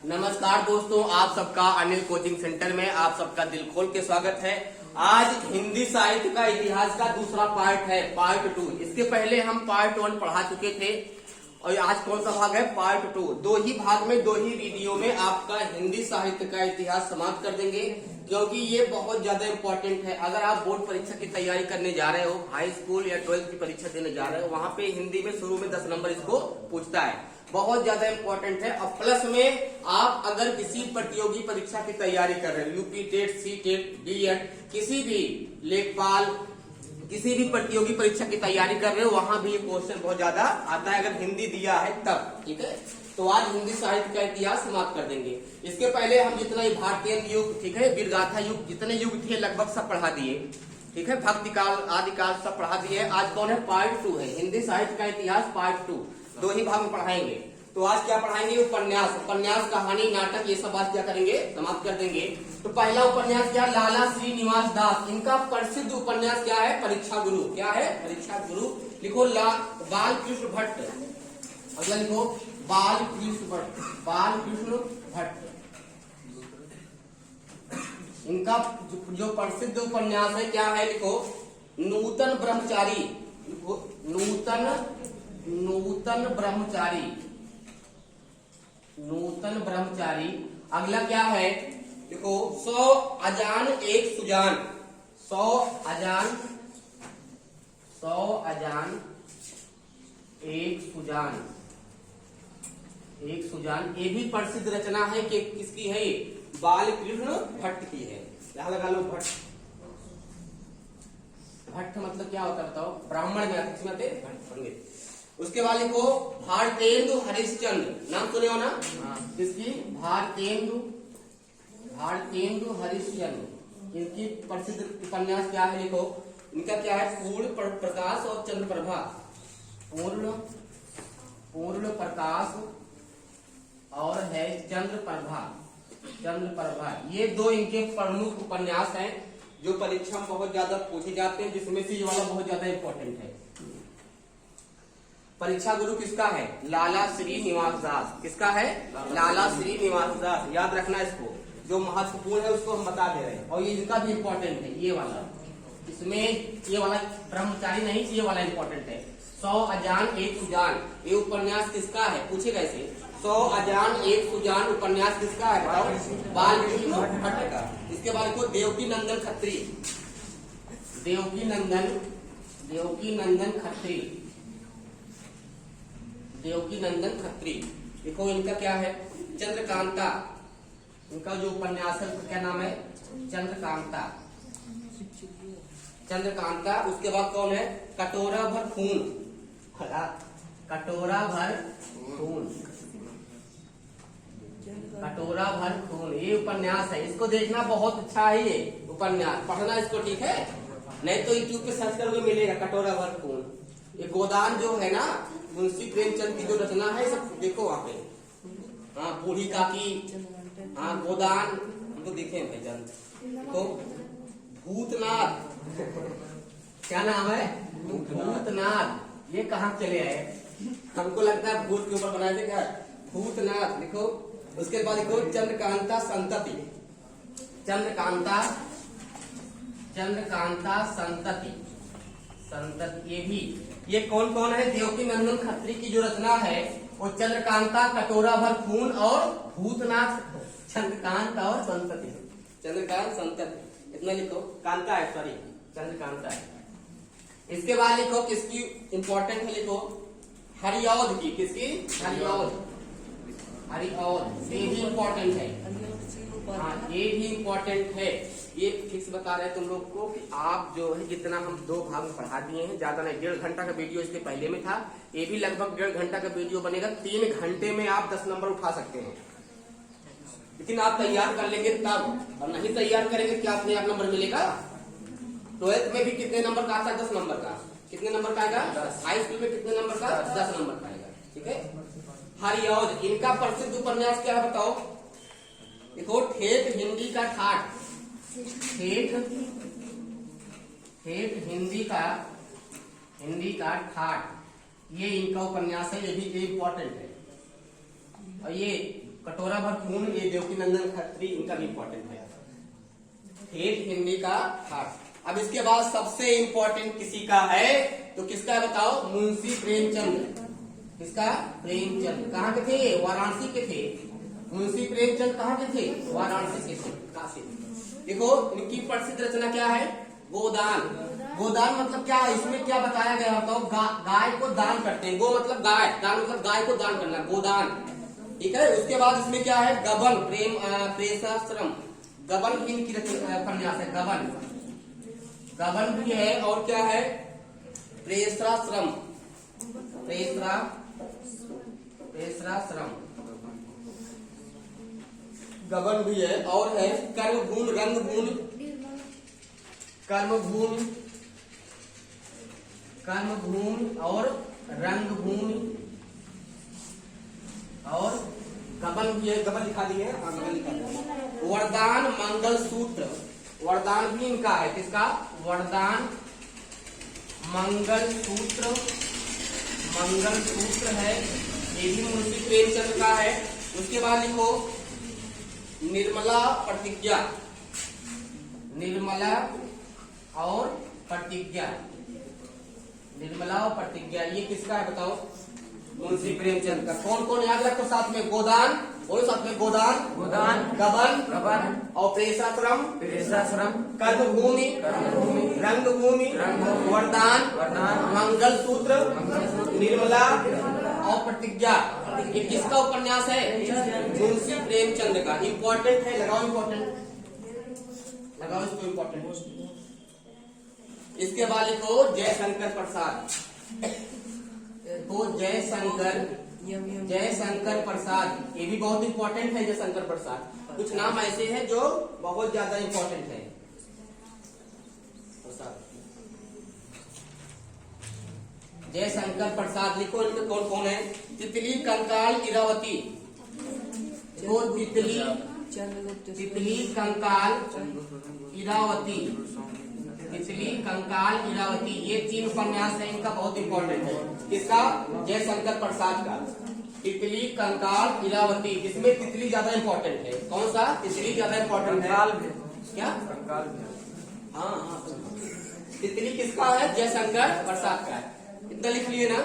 नमस्कार दोस्तों, आप सबका अनिल कोचिंग सेंटर में आप सबका दिल खोल के स्वागत है। आज हिंदी साहित्य का इतिहास का दूसरा पार्ट है, पार्ट 2। इसके पहले हम पार्ट 1 पढ़ा चुके थे और आज कौन सा भाग है? पार्ट 2। दो ही भाग में, दो ही वीडियो में आपका हिंदी साहित्य का इतिहास समाप्त कर देंगे, क्योंकि ये बहुत ज्यादा इंपॉर्टेंट है। अगर आप बोर्ड परीक्षा की तैयारी करने जा रहे हो, हाई स्कूल या 12th की परीक्षा देने जा रहे हो, वहां पे हिंदी में शुरू में 10 नंबर इसको पूछता है, बहुत ज्यादा इंपॉर्टेंट है। और प्लस में आप अगर किसी प्रतियोगी परीक्षा की तैयारी कर रहे हो, UP TET, C TET, DEd, किसी भी लेखपाल, किसी भी प्रतियोगी परीक्षा की तैयारी कर रहे हो, वहां भी ये क्वेश्चन बहुत ज्यादा आता है, अगर हिंदी दिया है तब। ठीक है, तो आज हिंदी साहित्य का इतिहास समाप्त कर देंगे। इसके पहले हम जितना ही भारतीय युग, ठीक है, वीरगाथा युग, जितने युग थे लगभग सब पढ़ा दिए। ठीक है, भक्ति काल, आदिकाल सब पढ़ा दिए। आज कौन है? पार्ट 2 है, हिंदी साहित्य का इतिहास पार्ट 2। दो ही भाग में पढ़ाएंगे। तो आज क्या पढ़ाएंगे? उपन्यास। उपन्यास, कहानी, नाटक, ये सब आज क्या करेंगे? समाप्त कर देंगे। तो पहला उपन्यास क्या? लाला श्रीनिवास दास। इनका प्रसिद्ध उपन्यास क्या है? परीक्षा गुरु। क्या है? परीक्षा गुरु। लिखो बाल कृष्ण भट्ट। अगला लिखो बाल कृष्ण भट्ट। बाल कृष्ण भट्ट। इनका जो प्रसिद्ध उपन्यास है क्या है? लिखो नूतन ब्रह्मचारी। नूतन ब्रह्मचारी। नूतन ब्रह्मचारी। अगला क्या है? देखो 100 अजान एक सुजान। 100 अजान एक सुजान। एक सुजान, ये भी प्रसिद्ध रचना है कि किसकी है? ये बाल कृष्ण भट्ट की है। यहां लगा लो भट्ट। भट्ट मतलब क्या होता है बताओ? ब्राह्मण में आते भट्ट। उसके बाद लिखो भारतेंदु हरिश्चंद्र। नाम सुने हो ना? किसकी? भारतेंदु हरिश्चंद्र। इनकी प्रसिद्ध उपन्यास क्या है? लिखो इनका क्या है? पूर्ण प्रकाश और चंद्र प्रभा। पूर्ण प्रकाश और है चंद्र प्रभा। ये दो इनके प्रमुख उपन्यास हैं जो परीक्षा में बहुत ज्यादा पूछे जाते हैं, जिसमें से ये वाला बहुत ज्यादा इंपॉर्टेंट है। परीक्षा गुरु किसका है? लाला श्रीनिवास दास। किसका है? लाला श्रीनिवास दास। याद रखना इसको, जो महत्वपूर्ण है उसको हम बता दे रहे हैं। और ये इनका भी इंपॉर्टेंट है, ये वाला। इसमें ये वाला ब्रह्मचारी नहीं, ये वाला इंपॉर्टेंट है। 100 अजान एक सुजान, ये उपन्यास किसका है? पूछेगा ऐसे। 100 अजान एक सुजान उपन्यास किसका है? बताओ। बाल कृष्ण भट्ट का। इसके बाद देखो देवकी नंदन खत्री। देवकी नंदन खत्री। देखो इनका क्या है? चंद्रकांता। इनका जो उपन्यास है क्या नाम है? चंद्रकांता। उसके बाद कौन है? कटोरा भर खून। कटोरा भर खून, ये उपन्यास है। इसको देखना, बहुत अच्छा है ये उपन्यास, पढ़ना इसको। ठीक है, नहीं तो यूट्यूब पे सर्च करोगे मिलेगा कटोरा भर खून। ये गोदान जो है ना, मुंशी प्रेमचंद की जो रचना है, सब देखो वहां पे। हाँ, बूढ़ी काकी, हाँ गोदान, हम तो देखे हैं भाईजान। देखो भूतनाथ। क्या नाम है? भूतनाथ। ये कहाँ चले आए? हमको लगता है भूत के ऊपर बनाए थे क्या? भूतनाथ। लिखो। उसके बाद लिखो चंद्रकांता संतति। चंद्रकांता संतति। ये कौन कौन है? देवकी नंदन खत्री की जो रचना है वो चंद्रकांता, कटोरा भर खून और भूतनाथ। चंद्रकांत और संतति। चंद्रकांत संतति, इतना लिखो। कांता है, सॉरी, चंद्रकांता है। इसके बाद लिखो किसकी इंपॉर्टेंट है? लिखो हरिऔध की। किसकी? हरिऔध। ये भी इंपॉर्टेंट है। हाँ, ये भी इंपॉर्टेंट है। ये फिक्स बता रहे हैं तुम लोग को कि आप जो है जितना हम 2 भाग में पढ़ा दिए हैं, ज्यादा नहीं। 1.5 घंटा का वीडियो इसके पहले में था, ये भी लगभग 1.5 घंटा का वीडियो बनेगा। 3 घंटे में आप 10 नंबर उठा सकते हैं, लेकिन आप तैयार कर लेंगे तब। और नहीं तैयार करेंगे क्या अपने आप नंबर मिलेगा? 12th में भी कितने नंबर का आता है? 10 नंबर का। कितने नंबर का आएगा? हाई स्कूल में कितने नंबर का? 10 नंबर का आएगा। ठीक है। हरिऔध, इनका प्रसिद्ध उपन्यास क्या है बताओ? देखो ठेठ हिंदी का ठाठ। ठेठ हिंदी का ठाठ, ये इनका उपन्यास है। ये भी इंपॉर्टेंट है। और ये कटोरा भर खून, ये देवकीनंदन खत्री, इनका भी इंपॉर्टेंट है। ठेठ हिंदी का ठाठ। अब इसके बाद सबसे इंपॉर्टेंट किसी का है, तो किसका है बताओ? मुंशी प्रेमचंद। किसका? प्रेमचंद। कहाँ के थे? वाराणसी के थे। मुंशी प्रेमचंद कहाँ के थे? वाराणसी के थे, काशी। देखो इनकी प्रसिद्ध रचना क्या है? गोदान। गोदान मतलब क्या है? इसमें क्या बताया गया बताओ? गाय को दान करते हैं। गो मतलब गाय, दान मतलब गाय को दान करना, गोदान। ठीक है। उसके बाद इसमें क्या है? गबन, प्रेषाश्रम। गबन इनकी उपन्यास है, गबन। गबन भी है, और क्या है? प्रेषाश्रम। प्रेषाश्रम गबन भी है, और है कर्मभूमि, रंगभूमि, कर्मभूमि और रंगभूमि, और गबन भी है। गबन लिखा दिए, हाँ गबन लिखा दिया। वरदान, मंगलसूत्र। वरदान भी इनका है। किसका? वरदान, मंगलसूत्र। मंगलसूत्र है, ये भी मुंशी प्रेमचंद का है। उसके बाद लिखो निर्मला प्रतिज्ञा। निर्मला और प्रतिज्ञा। निर्मला और प्रतिज्ञा ये किसका है बताओ? मुंशी प्रेमचंद का। कौन कौन याद रखो साथ में? गोदान, और साथ में गोदान, गबन और प्रेषाश्रम, कर्मभूमि, रंगभूमि, वरदान, मंगलसूत्र, निर्मला और प्रतिज्ञा। ये किसका उपन्यास है? मुंशी प्रेमचंद का। इंपॉर्टेंट है, लगाओ इंपॉर्टेंट, लगाओ इसको इंपॉर्टेंट। इसके बाद लिखो जयशंकर प्रसाद। तो जयशंकर प्रसाद, ये भी बहुत इंपॉर्टेंट है। जयशंकर प्रसाद, कुछ नाम ऐसे हैं जो बहुत ज्यादा इंपॉर्टेंट है। जयशंकर प्रसाद लिखो। इनमें कौन कौन है? तितली, कंकाल, इरावती। तो तितली, कंकाल, इरावती। तितली, कंकाल, इरावती, ये 3 उपन्यास है। इनका बहुत इंपॉर्टेंट है। किसका? जयशंकर प्रसाद का। तितली, कंकाल, इरावती, जिसमें तितली ज्यादा इंपॉर्टेंट है। कौन सा? तितली ज्यादा इंपॉर्टेंट है। क्या? हाँ, तितली किसका है? जयशंकर प्रसाद का है। इतना लिख लिए ना।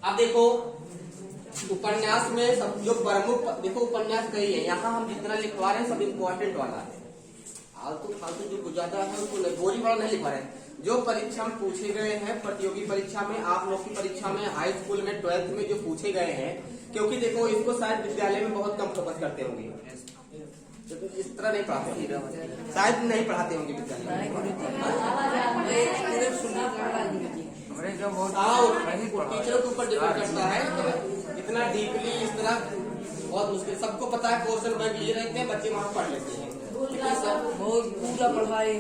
अब देखो उपन्यास में सब जो प्रमुख, देखो उपन्यास कई है, यहाँ हम जितना लिखवा रहे हैं सब इम्पोर्टेंट वाला है। फालतू जो ज्यादा है उसको बोरी वाला नहीं लिखवा रहे हैं। जो परीक्षा में पूछे गए हैं, प्रतियोगी परीक्षा में, आप लोग की परीक्षा में, हाई स्कूल में, 12th में जो पूछे गए हैं, क्योंकि देखो इसको शायद विद्यालय में बहुत कम फोकस करते होंगे, इस तरह नहीं पढ़ाते होंगे, शायद नहीं पढ़ाते होंगे विद्यालय। टीचरों के ऊपर डिपेंड करता है, इतना डीपली इस तरह बहुत मुश्किल। सबको पता है क्वेश्चन बैंक लिए रहते हैं, बच्चे वहां पढ़ लेते हैं। बहुत पूरा पढ़ाई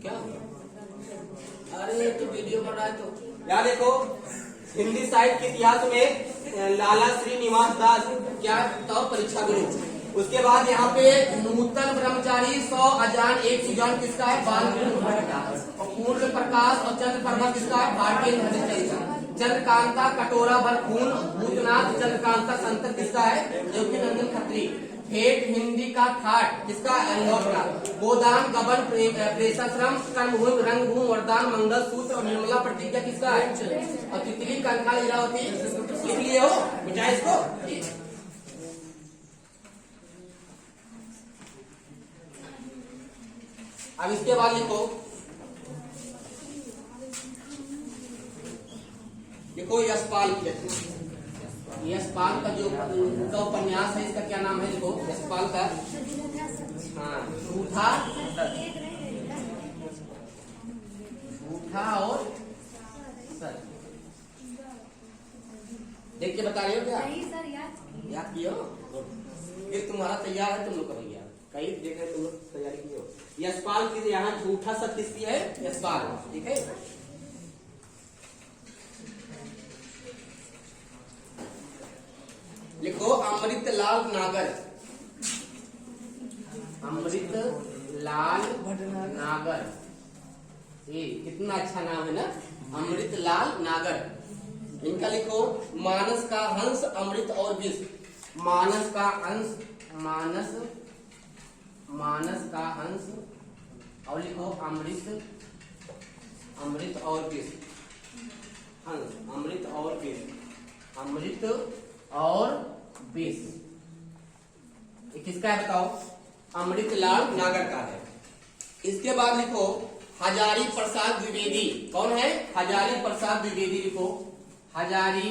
क्या? अरे तो वीडियो बना है तो यार देखो, हिंदी साहित्य के इतिहास में लाला श्रीनिवास दास क्या तो परीक्षा गुरु। उसके बाद यहाँ पे नूतन ब्रह्मचारी, 100 अजान, 1 सुजान किसका है? बालकृष्ण का। और पूर्ण प्रकाश और चंद्रप्रभा किसका है? भारतीय हरिश्चंद्र। चंद्रकांता, कटोरा भर खून, भूतनाथ, चंद्रकांता संत किसका है? देवकीनंदन खत्री। ठेठ हिंदी का ठाठ किसका? एल्लोर का। गोदान, गबन, प्रेषाश्रम, कर्मभूमि, रंगभूमि, वरदान, मंगलसूत्र और निर्मला प्रतिज्ञा किसका है? और तितली, कंकाल, इरावती लिख लिए हो? मिटाए इसको। अब इसके बाद लिखो, देखो यशपाल की रचना। यशपाल का जो उनका उपन्यास है, इसका क्या नाम है? देखो यशपाल का, हाँ, झूठा और सच। देख के बता रहे हो क्या? याद किए हो? फिर तुम्हारा तैयार है, तुम लोग करो यार। कहीं देख रहे तुम लोग तैयारी किए हो। यशपाल की यहाँ झूठा सत्य किसकी है? यशपाल, ठीक है। लिखो अमृतलाल नागर। अमृतलाल नागर, ये कितना अच्छा नाम है ना, अमृतलाल नागर। इनका लिखो मानस का हंस, अमृत और विष। मानस का हंस, मानस का हंस और लिखो अमृत, अमृत और विष। हंस, अमृत और विष, अमृत और विष। ये किसका है बताओ? अमृतलाल नागर का है। इसके बाद लिखो हजारी प्रसाद द्विवेदी। कौन है? हजारी प्रसाद द्विवेदी। लिखो हजारी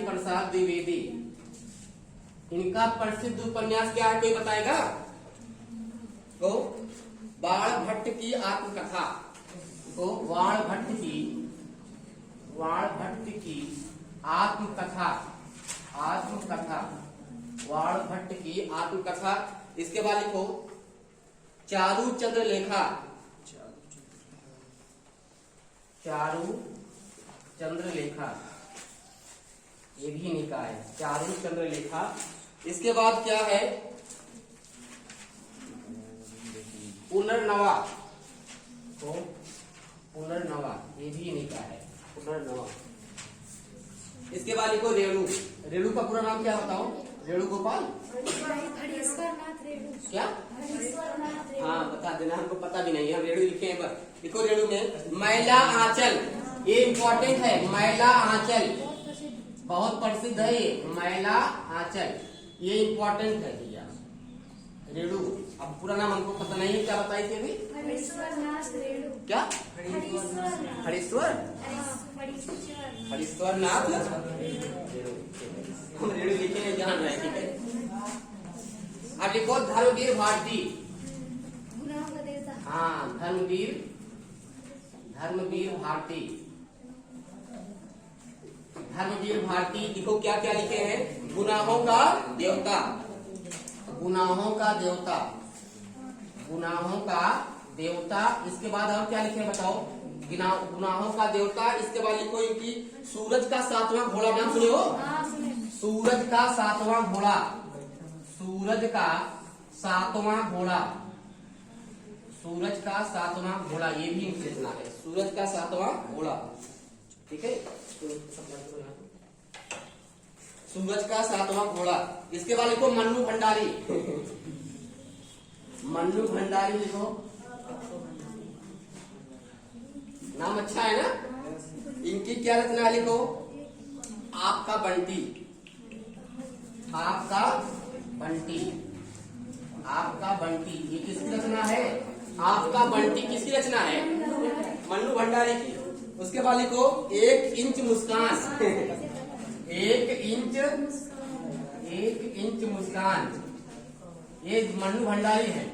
प्रसाद द्विवेदी। इनका प्रसिद्ध उपन्यास क्या है, कोई बताएगा? तो बाण भट्ट की आत्मकथा। तो बाण भट्ट की आत्मकथा, बाण भट्ट की आत्मकथा। इसके बाद लिखो चारू चंद्रलेखा, चारू चंद्रलेखा, ये भी निकाय चारू चंद्रलेखा। इसके बाद क्या है? पुनर्नवा, तो पुनर्नवा, ये भी निकाय है पुनर्नवा। इसके बाद लिखो रेणु। रेणु का पूरा नाम क्या बताओ? रेणु गोपाल क्या? हाँ बता देना, हमको पता भी नहीं है, हम रेणु लिखे हैं बस। लिखो रेणु में मैला आंचल, ये इम्पोर्टेंट है। मैला आंचल बहुत प्रसिद्ध है, ये मैला आंचल, ये इम्पोर्टेंट है भैया। रेणु, अब पूरा नाम हमको पता नहीं है, क्या बताई थी अभी? क्या? हरीश्वर नाथ। हम रेणु लिखे हैं, ध्यान रहे, ठीक है। अब लिखो धर्मवीर भारती। हाँ धर्मवीर भारती, धर्मवीर भारती। लिखो क्या क्या लिखे हैं? गुनाहों का देवता, गुनाहों का देवता, गुनाहों का देवता। इसके बाद हम क्या लिखे बताओ? गुनाहों का देवता। इसके बाद लिखो इनकी सूरज का सातवां घोड़ा। नाम सुने हो? सूरज का सातवां घोड़ा, सूरज का सातवां घोड़ा, सूरज का सातवां घोड़ा, ये भी इनकी रचना है। सूरज का सातवां घोड़ा, ठीक है। सूरज का सातवां घोड़ा। इसके बाद लिखो मन्नू भंडारी। मन्नू भंडारी लिखो, नाम अच्छा है ना। इनकी क्या रचना है? लिखो आपका बंटी, आपका बंटी, आपका बंटी, ये किसकी रचना है? आपका बंटी किसकी रचना है? मन्नू भंडारी की। उसके बाद लिखो एक इंच मुस्कान। एक इंच मुस्कान, ये मन्नू भंडारी है।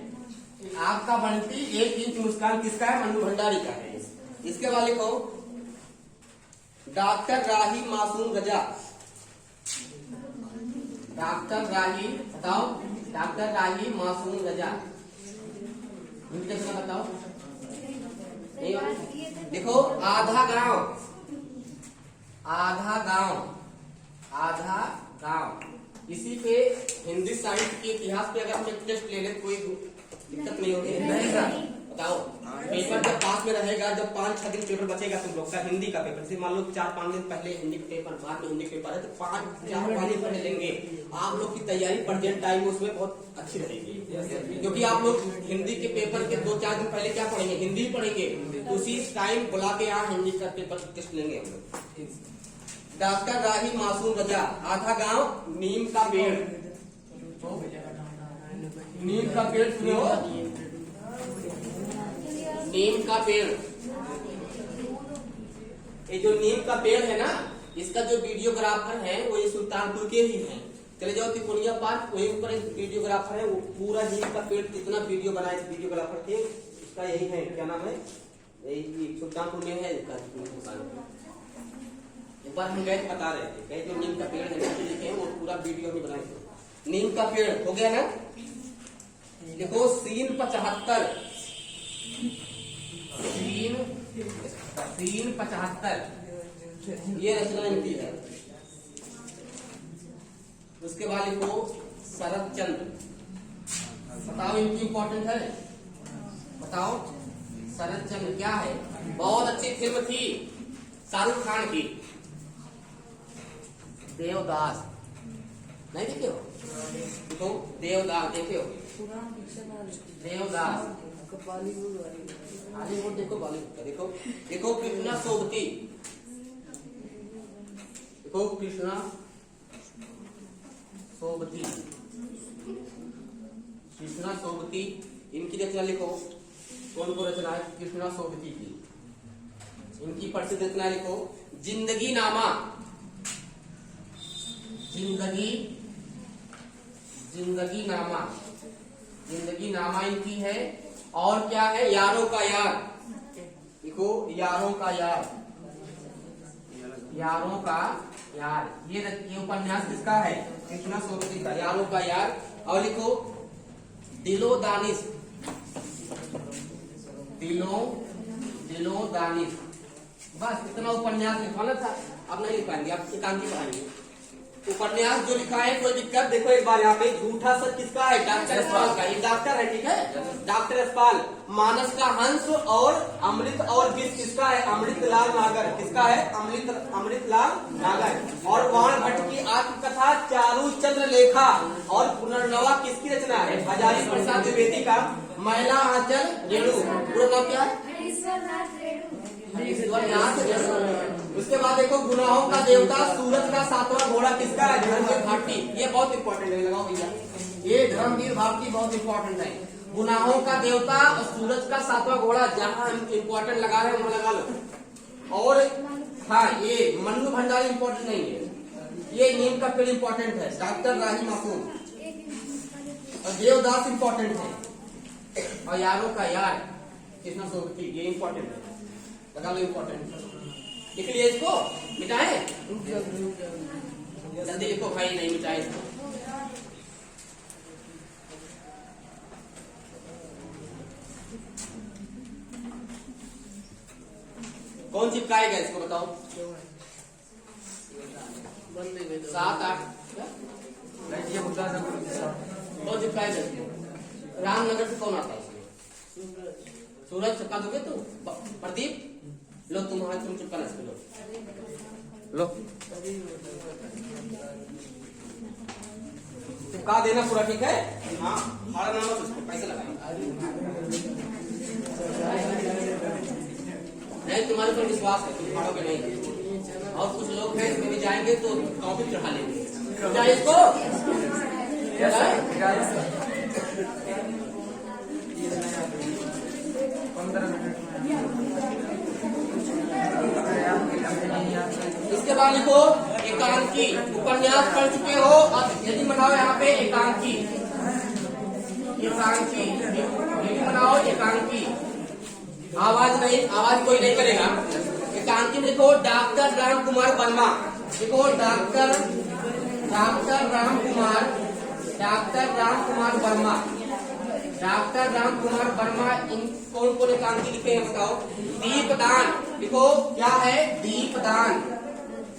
आपका बंटी एक इंच मुस्कान किसका है? मन्नू भंडारी का है। इसके बाद लिखो डॉक्टर राही मासूम रजा। डॉक्टर राही, बताओ डॉक्टर राही मासूम रजा, इनके बताओ। देखो आधा गांव, आधा गांव, आधा गांव। इसी पे हिंदी साहित्य के इतिहास पे अगर हम एक टेस्ट ले लें कोई दिक्कत नहीं होगी? बताओ पेपर जब पास में रहेगा, जब 5-6 दिन पेपर बचेगा तुम लोग का हिंदी का पेपर, जैसे मान लो 4-5 दिन पहले हिंदी का पेपर, बाद में हिंदी पेपर है, तो 5-4 दिन पहले लेंगे। आप लोग की तैयारी प्रेजेंट टाइम उसमें बहुत अच्छी रहेगी, क्योंकि आप लोग हिंदी के पेपर के 2-4 दिन पहले क्या पढ़ेंगे? हिंदी पढ़ेंगे। उसी टाइम बुला के यहाँ हिंदी का पेपर टेस्ट लेंगे हम लोग। डॉक्टर राही मासूम रजा, आधा गांव, नीम का पेड़। नीम का पेड़ सुने हो? नीम का पेड़, ये जो नीम का पेड़ है ना, इसका जो वीडियोग्राफर है वो ये सुल्तानपुर के ही हैं। चले जाओ तिकोनिया पार्क, वही ऊपर एक वीडियोग्राफर है, वो पूरा नीम का पेड़ कितना वीडियो बनाए वीडियोग्राफर थे, उसका यही है, क्या नाम है, यही सुल्तानपुर में है। एक बार हम गए बता रहे थे, कहे जो नीम का पेड़ है लिखे वो पूरा वीडियो में बनाए थे। नीम का पेड़ हो गया ना। देखो सीन 75, सीन 75, ये रचना इनकी है। उसके बाद लिखो शरद चंद्र। बताओ इनकी इंपॉर्टेंट है, बताओ शरद चंद्र क्या है, बहुत अच्छी फिल्म थी शाहरुख खान की, देवदास। नहीं देखे हो? देखो देवदास देखे हो? पुराना पिक्चर ना देवदास बॉलीवुड वाली। हॉलीवुड देखो, बॉलीवुड का देखो। देखो कृष्णा सोबती, देखो कृष्णा सोबती, कृष्णा सोबती, इनकी रचना लिखो। कौन को रचना है? कृष्णा सोबती की। इनकी प्रसिद्ध रचना लिखो, जिंदगी नामा। जिंदगी, जिंदगी नामा, जिंदगी नामा इनकी है। और क्या है? यारों का यार, देखो यारों का यार, यारों का यार, ये उपन्यास किसका है? कृष्णा सोबती का, यारों का यार। और लिखो दिलो दानिश, दिलो दानिश। बस इतना उपन्यास लिखवाना था, अब नहीं लिख पाएंगे, आप एकांकी पढ़ाएंगे। उपन्यास जो लिखा है, कोई दिक्कत? देखो एक बार यहाँ पे, झूठा सच किसका है? डॉक्टर यशपाल का। ये डॉक्टर है, ठीक है, डॉक्टर यशपाल। मानस का हंस और अमृत और विष किसका है? अमृतलाल नागर। किसका है? अमृतलाल नागर। और वाण भट्ट की आत्मकथा चारू चंद्र लेखा और पुनर्नवा किसकी रचना है? हजारी प्रसाद द्विवेदी का महिला आंचल रेणु। पूरा नाम क्या है? उसके बाद देखो गुनाहों का देवता सूरज का सातवां घोड़ा किसका है? धर्मवीर भारती। ये बहुत इंपॉर्टेंट है, लगाओ भैया, ये धर्मवीर भारती बहुत इंपॉर्टेंट है। गुनाहों का देवता और सूरज का सातवां घोड़ा, जहां इंपॉर्टेंट लगा रहे हैं वहां लगा लो। और हाँ, ये मन्नू भंडारी इंपॉर्टेंट नहीं है, ये नीम का पेड़ इंपॉर्टेंट है, डॉक्टर राही मासूम। और देवदास इंपॉर्टेंट है, और यारों का यार कृष्णा सोबती, ये इंपॉर्टेंट है, लगा लो इंपॉर्टेंट। लिख लिए इसको, मिटाए? जल्दी लिखो भाई, नहीं मिटाए इसको। कौन चिपकाएगा इसको बताओ? 7 8 कौन चिपकाएगा इसको? रामनगर से कौन आता है इसमें? सूरज चिपका दोगे तो? प्रदीप लो, तुम्हारा तुम चिपकाना लो, चिपका देना पूरा, ठीक है? हाँ, हमारा नाम है, उसको पैसे लगाएंगे। नहीं, तुम्हारे ऊपर विश्वास है, तुम फाड़ोगे नहीं। और कुछ लोग हैं इसमें भी जाएंगे तो कॉपी चढ़ा लेंगे। क्या इसको? इसके बाद लिखो एकांकी। उपन्यास पढ़ चुके हो, अब यदि बनाओ यहाँ पे एकांकी, एकांकी यदि बनाओ एकांकी। आवाज नहीं, आवाज कोई नहीं करेगा। एकांकी में लिखो डॉक्टर राम कुमार वर्मा। देखो डॉक्टर राम कुमार वर्मा, डॉक्टर राम कुमार वर्मा। इन कौन कौन एकांकी लिखे हैं बताओ? दीपदान, देखो क्या है? दीपदान।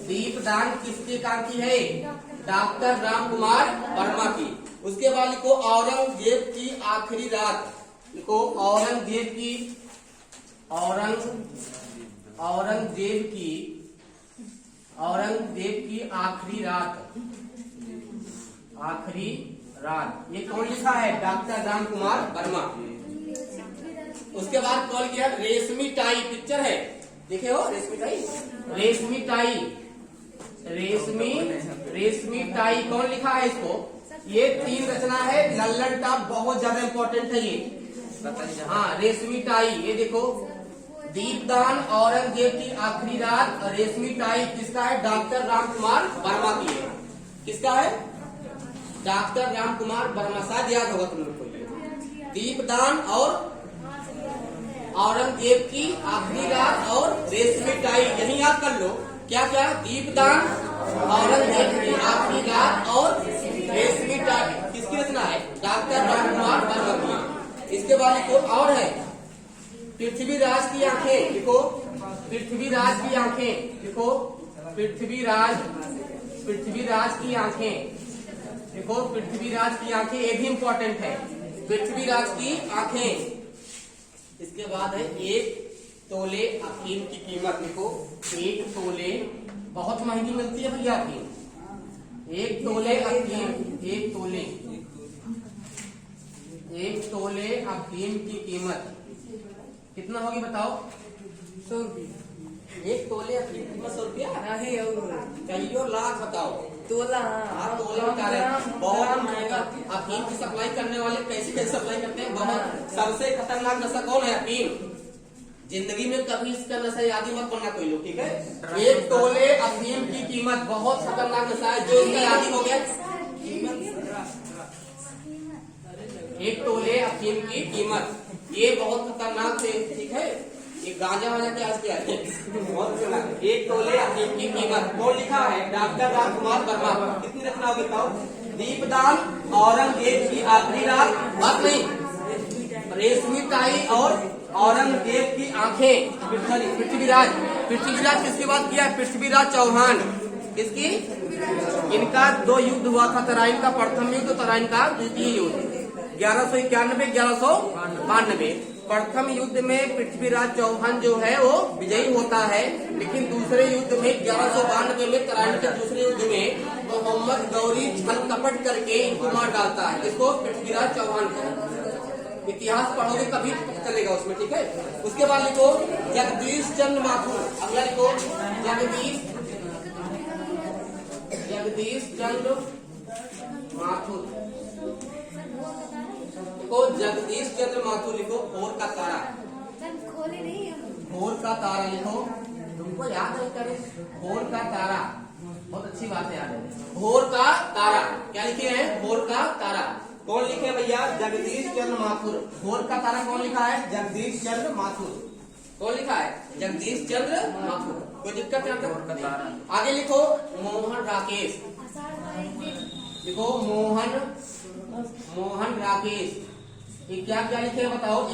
दीपदान किसकी एकांकी है? डॉक्टर राम कुमार वर्मा की। उसके बाद लिखो औरंगजेब की आखिरी रात। लिखो औरंगजेब की आखिरी रात, आखिरी रात। ये कौन लिखा है? डॉक्टर राम कुमार वर्मा। उसके बाद कॉल किया रेशमी टाई, पिक्चर है, देखे हो? रेशमी टाई, रेशमी टाई, रेशमी टाई कौन लिखा है इसको? ये 3 रचना है, लल्लन टॉप, बहुत ज्यादा इंपॉर्टेंट है ये। हाँ, रेशमी टाई, ये देखो दीपदान, औरंगजेब की आखिरी रात, रेशमी टाई किसका है? डॉक्टर राम कुमार वर्मा की है। किसका है? डॉक्टर राम कुमार वर्मा। शायद याद होगा तुम लोग को। दीपदान और औरंगजेब की आखिरी रात और रेशमी टाई, यही याद कर लो। क्या क्या? दीपदान, औरंगजेब की आखिरी रात और रेशमी टाई किसकी रचना है? डॉक्टर राम कुमार वर्मा की। इसके बाद लिखो और है पृथ्वीराज की आंखें। लिखो पृथ्वीराज की आंखें, लिखो पृथ्वीराज की आंखें, लिखो पृथ्वीराज की आंखें, ये भी इंपॉर्टेंट है। पृथ्वीराज की आंखें, इसके बाद है 1 तोले अफीम की कीमत। लिखो 1 तोले, बहुत महंगी मिलती है भैया अफीम। 1 तोले अफीम, 1 तोले अफीम की कीमत कितना होगी बताओ? 100 रुपये। 1 तोले अफीम की कीमत 100 रुपया? नहीं और चाहिए और लाख बताओ। तोला। हाँ तोला बता रहे हैं। बहुत महंगा अफीम की सप्लाई करने वाले कैसे सप्लाई करते हैं? बहुत सबसे खतरनाक नशा कौन है? अफीम। जिंदगी में कभी इसका नशा याद ही मत बनना कोई लोग, ठीक है? 1 तोले अफीम की कीमत बहुत खतरनाक नशा है, जो इसका यादी हो गया। 1 तोले अफीम की कीमत, ये बहुत खतरनाक है, ठीक है? ये गांजा वाजा क्या किया है? बहुत खतरनाक। 1 तोले अफीम की कीमत कौन लिखा है? डॉक्टर राजकुमार वर्मा। कितनी रखना होगी बताओ? दीपदान, औरंगजेब की आखिरी रात, बात नहीं, रेशमी टाई और औरंगजेब की आंखें, पृथ्वीराज। पृथ्वीराज किसकी बात किया है? पृथ्वीराज चौहान। किसकी? इनका 2 युद्ध हुआ था, तराइन का प्रथम युद्ध, तराइन का द्वितीय युद्ध। 1191, 1192। प्रथम युद्ध में पृथ्वीराज चौहान जो है वो विजयी होता है, लेकिन दूसरे युद्ध में 1192 में तराइन के दूसरे युद्ध में मोहम्मद गौरी छल कपट करके इनको मार डालता है। इसको पृथ्वीराज चौहान को इतिहास पढ़ोगे कभी पता चलेगा उसमें, ठीक है? उसके बाद लिखो जगदीश चंद्र माथुर। अगला लिखो जगदीश चंद्र माथुर। लिखो जगदीश चंद्र माथुर। लिखो भोर का तारा, भोर का तारा लिखो। तुमको याद नहीं करे? भोर का तारा, बहुत अच्छी बात है याद है। भोर का तारा क्या लिखे हैं? भोर का तारा कौन लिखे भैया? जगदीश चंद्र माथुर। भोर का तारा कौन लिखा है? जगदीश चंद्र माथुर। कौन लिखा है? जगदीश चंद्र माथुर। कोई दिक्कत है? आगे लिखो मोहन राकेश। लिखो मोहन राकेश। ये क्या क्या लिखे बताओ?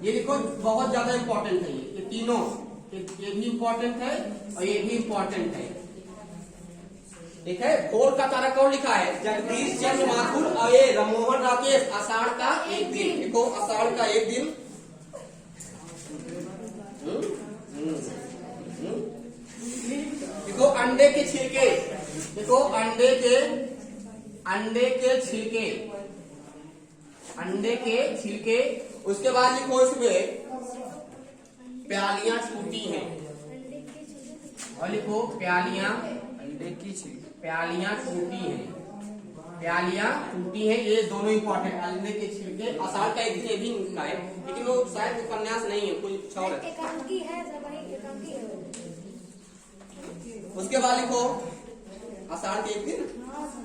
ये लिखो, बहुत ज्यादा इंपॉर्टेंट है ये तीनों। ये भी इंपॉर्टेंट है और ये भी इंपॉर्टेंट है, ठीक है? भोर का तारा कौन लिखा है? जगदीश चंद्र माथुर और ये मोहन राकेश। आषाढ़ का एक दिन। देखो आषाढ़ का एक दिन। देखो अंडे के छिलके। देखो अंडे के छिलके। उसके बाद लिखो इसमें प्यालियां टूटी हैं, और लिखो प्यालियां टूटी हैं। ये दोनों इंपॉर्टेंट। अंडे के छिलके, आषाढ़ का एक दिन, ये भी लिखा है, लेकिन वो शायद उपन्यास नहीं है, कोई कुछ और है। उसके बाद लिखो आषाढ़ के एक दिन,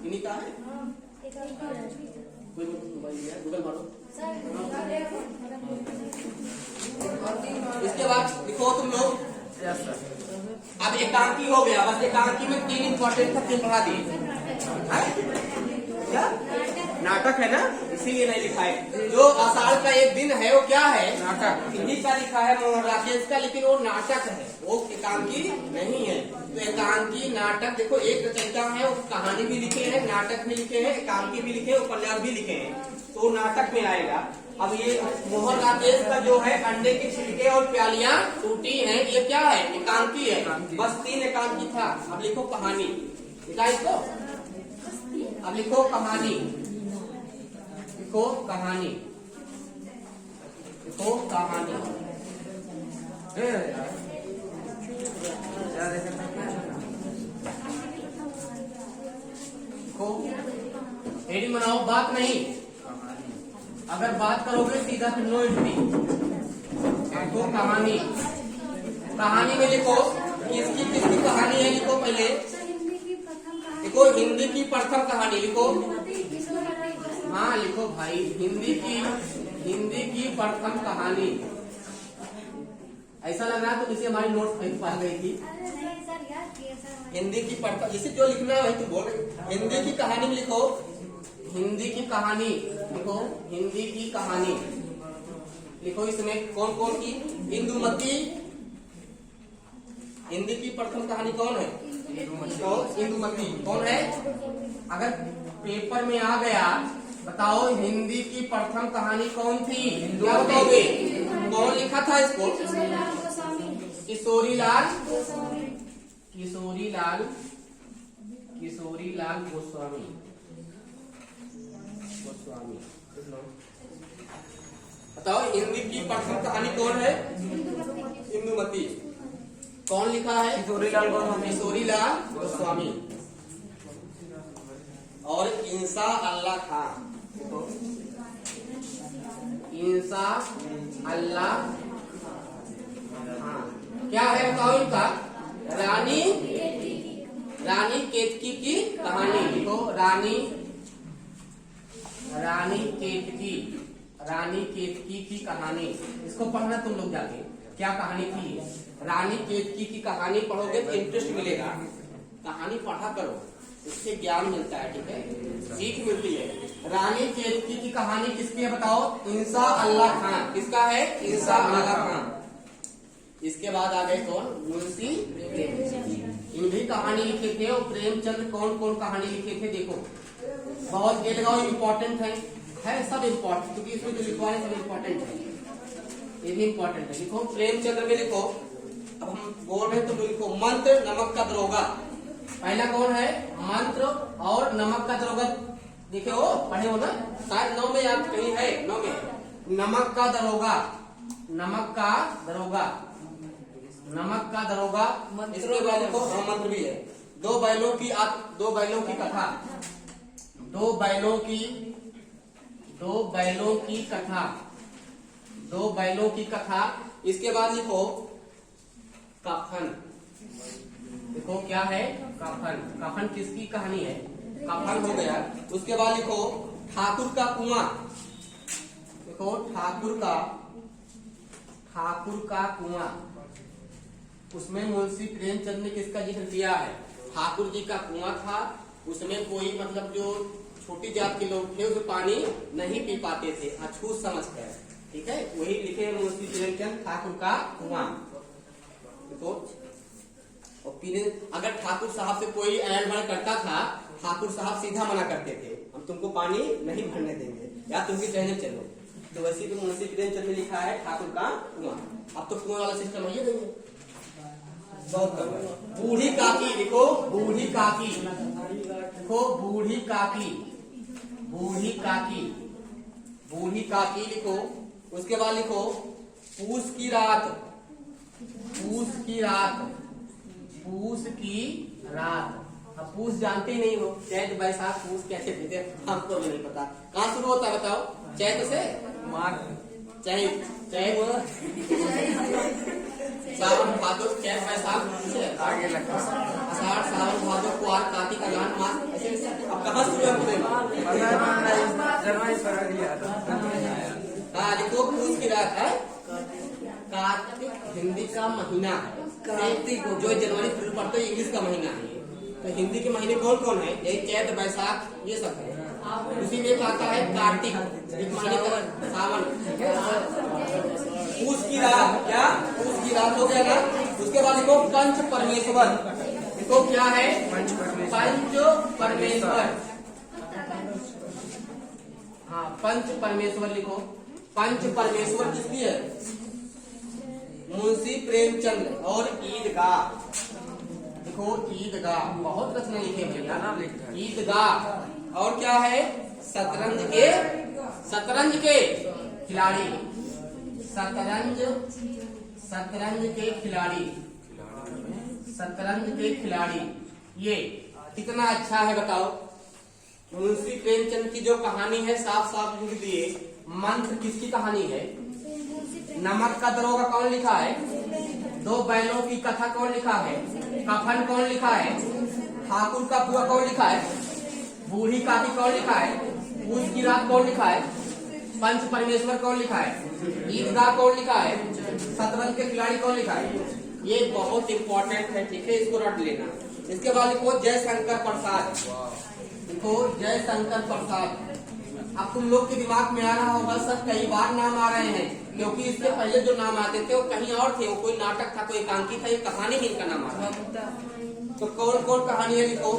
इन्हीं का है। गूगल मारो। इसके बाद लिखो तुम लोग। अब एकांकी हो गया, बस एकांकी में 3 इंपॉर्टेंट था, 3 पढ़ा दिए। क्या नाटक है ना, इसीलिए नहीं लिखा है। जो आषाढ़ का एक दिन है वो क्या है? नाटक। हिंदी का लिखा है मोहन राकेश का, लेकिन वो नाटक है, वो एकांकी नहीं है। तो एकांकी नाटक, देखो एक रचयिता है, वो कहानी भी लिखे हैं, नाटक भी लिखे हैं, एकांकी भी लिखे, उपन्यास भी लिखे हैं, तो नाटक में आएगा। अब ये मोहन राकेश का जो है अंडे के छिलके और प्यालियां टूटी हैं, ये क्या है? एकांकी है। बस 3 एकांकी था। अब लिखो कहानी। लिखा इसको? अब लिखो कहानी। लिखो कहानी। हेडिंग बनाओ, बात नहीं। अगर बात करोगे सीधा फिर नो एंट्री। देखो कहानी। कहानी में लिखो किसकी कहानी है? लिखो पहले। लिखो हिंदी की प्रथम कहानी। लिखो, हाँ लिखो भाई, हिंदी की प्रथम कहानी। ऐसा लग रहा है तो इसे हमारी नोट पा गई थी। हिंदी की प्रथम, जिसे जो लिखना है वही तो बोल रहे। हिंदी की कहानी में लिखो, हिंदी की कहानी। लिखो हिंदी की कहानी। लिखो इसमें कौन कौन की? इंदुमती। हिंदी की प्रथम कहानी कौन है? इंदुमती। कौन है? अगर पेपर में आ गया बताओ हिंदी की प्रथम कहानी कौन थी? क्या बताओगे? कौन लिखा था इसको? किशोरीलाल गोस्वामी। बताओ हिंदी की प्रथम कहानी कौन है? इंदुमती। कौन लिखा है? किशोरीलाल गोस्वामी। और इंसा अल्लाह खां। इंसा अल्लाह खां क्या है बताओ इनका? रानी केतकी की कहानी। देखो रानी केतकी की कहानी। इसको पढ़ना तुम लोग जाके, क्या कहानी थी? रानी केतकी की कहानी पढ़ोगे तो इंटरेस्ट मिलेगा। कहानी पढ़ा करो, इससे ज्ञान मिलता है, ठीक है, सीख मिलती है। रानी केतकी की कहानी किसकी है बताओ? इंसा अल्लाह खां। किसका है? इंसा अल्लाह खां। इसके बाद आ गए कौन? मुंशी प्रेमचंद। इनकी कहानी लिखे थे। और प्रेमचंद कौन कौन कहानी लिखे थे? देखो बहुत ये लगाओ, इम्पोर्टेंट है सब इम्पोर्टेंट, क्योंकि इसमें जो लिखवा है सब इम्पोर्टेंट है, ये भी इम्पोर्टेंट है। लिखो प्रेमचंद्र में लिखो। अब हम बोल रहे हैं तो लिखो मंत्र नमक का दरोगा। पहला कौन है? मंत्र और नमक का दरोगा। देखे हो, पढ़े हो ना शायद 9 में, याद कहीं है 9 में। नमक का दरोगा। इसके बाद देखो मंत्र भी है। दो बैलों की कथा। इसके बाद लिखो कफन। देखो क्या है? कफन किसकी कहानी है? कफन हो गया। उसके बाद लिखो ठाकुर का कुआं। देखो ठाकुर का कुआं। उसमें मुंशी प्रेमचंद ने किसका जिक्र किया है? ठाकुर जी का कुआं था। उसमें कोई मतलब जो छोटी जात के लोग थे उसे पानी नहीं पी पाते थे अछूत समझकर, ठीक है, वही लिखे मुंशी प्रेमचंद ठाकुर का कुआं। देखो और पीने, अगर ठाकुर साहब से कोई ऐड बढ़ करता था, ठाकुर साहब सीधा मना करते थे, हम तुमको पानी नहीं भरने देंगे या तुम भी कहने चलो। तो वैसे तो मुंशी प्रेमचंद में लिखा है ठाकुर का कुआं। अब तो कुआं वाला सिस्टम है नहीं। बूढ़ी काकी। देखो बूढ़ी काकी लिखो। उसके बाद लिखो पूस की रात। अब पूस जानते ही नहीं हो, चैत बैसाख पूस कैसे देते हमको भी नहीं पता। कहाँ शुरू होता है बताओ? चैत से सावन भादो चैत बैसाख आगे लगता है। आषाढ़ सावन भादो कुआर कार्तिक अगहन माघ। अब कहाँ शुरू है? हाँ देखो पूस की रात है। कार्तिक हिंदी का महीना है। कार्तिक जो जनवरी फरवरी पड़ता है इंग्लिश का महीना है। तो हिंदी के महीने कौन कौन है? यही चैत बैसाख ये सब है। उसी में आता है कार्तिक, एक महीने का सावन। पूस की रात, क्या पूस की रात हो गया ना। उसके बाद देखो पंच परमेश्वर। देखो क्या है? पंच परमेश्वर। हाँ पंच परमेश्वर लिखो। पंच परमेश्वर किसकी है? मुंशी प्रेमचंद। और ईदगाह। देखो ईदगाह, बहुत रचना लिखे भैया। ईदगाह। और क्या है? शतरंज के खिलाड़ी। शतरंज के खिलाड़ी। ये कितना अच्छा है बताओ। मुंशी प्रेमचंद की जो कहानी है साफ साफ लिख दिए। मंत्र किसकी कहानी है? नमक का दरोगा कौन लिखा है? दो बैलों की कथा कौन लिखा है? कफन कौन लिखा है? ठाकुर का कुआं कौन लिखा है? बूढ़ी काकी कौन लिखा है? पूस की रात कौन लिखा है? पंच परमेश्वर कौन लिखा है? ईदगाह कौन लिखा है? शतरंज के खिलाड़ी कौन लिखा है? ये बहुत इंपॉर्टेंट है, ठीक है, इसको रट लेना। इसके बाद लिखो जय शंकर प्रसाद। देखो जय शंकर प्रसाद। अब तुम लोग के दिमाग में आ रहा होगा सर कई बार नाम आ रहे हैं, क्योंकि इसके पहले जो नाम आते थे वो कहीं और थे, वो कोई नाटक था, कोई एकांकी था, ये कहानी ही इनका नाम आ रहा है। तो कौन कौन कहानी है लिखो।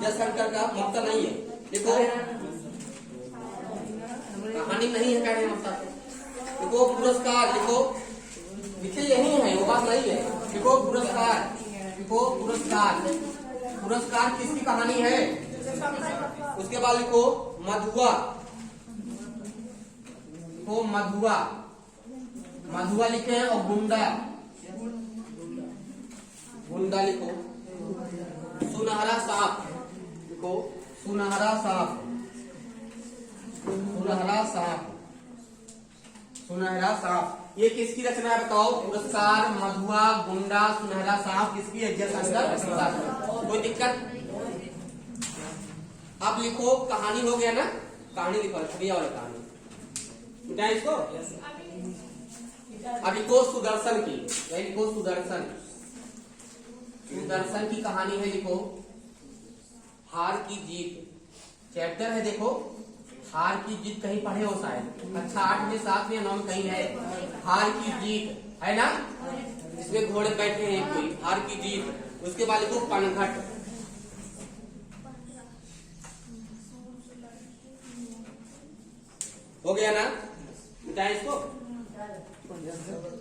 जय शंकर का ममता नहीं है, देखो कहानी नहीं है, कह रहे ममता। लिखो पुरस्कार, लिखो लिखे यही है, वो बात नहीं है। लिखो पुरस्कार, लिखो पुरस्कार। पुरस्कार किसकी कहानी है? उसके बाद लिखो मधुआ, लिखो मधुआ, मधुआ लिखे और गुंडा, गुंडा लिखो। सुनहरा सांप, लिखो सुनहरा सांप, सुनहरा सांप, सुनहरा सांप। ये किसकी रचना है बताओ? पुरस्कार, मधुआ, गुंडा, सुनहरा सांप किसकी है? जयशंकर। कोई दिक्कत? अब लिखो कहानी हो गया ना, कहानी लिखो भैया वाली कहानी मिटाए इसको। अब लिखो सुदर्शन की, लिखो सुदर्शन, सुदर्शन की कहानी है। लिखो हार की जीत, चैप्टर है देखो हार की जीत, कहीं पढ़े हो शायद, अच्छा 8 में 7 में 9 में कहीं है हार की जीत, है ना? इसमें घोड़े बैठे हैं कोई, हार की जीत। उसके बाद लिखो पनघट, हो गया ना? मिटाए इसको,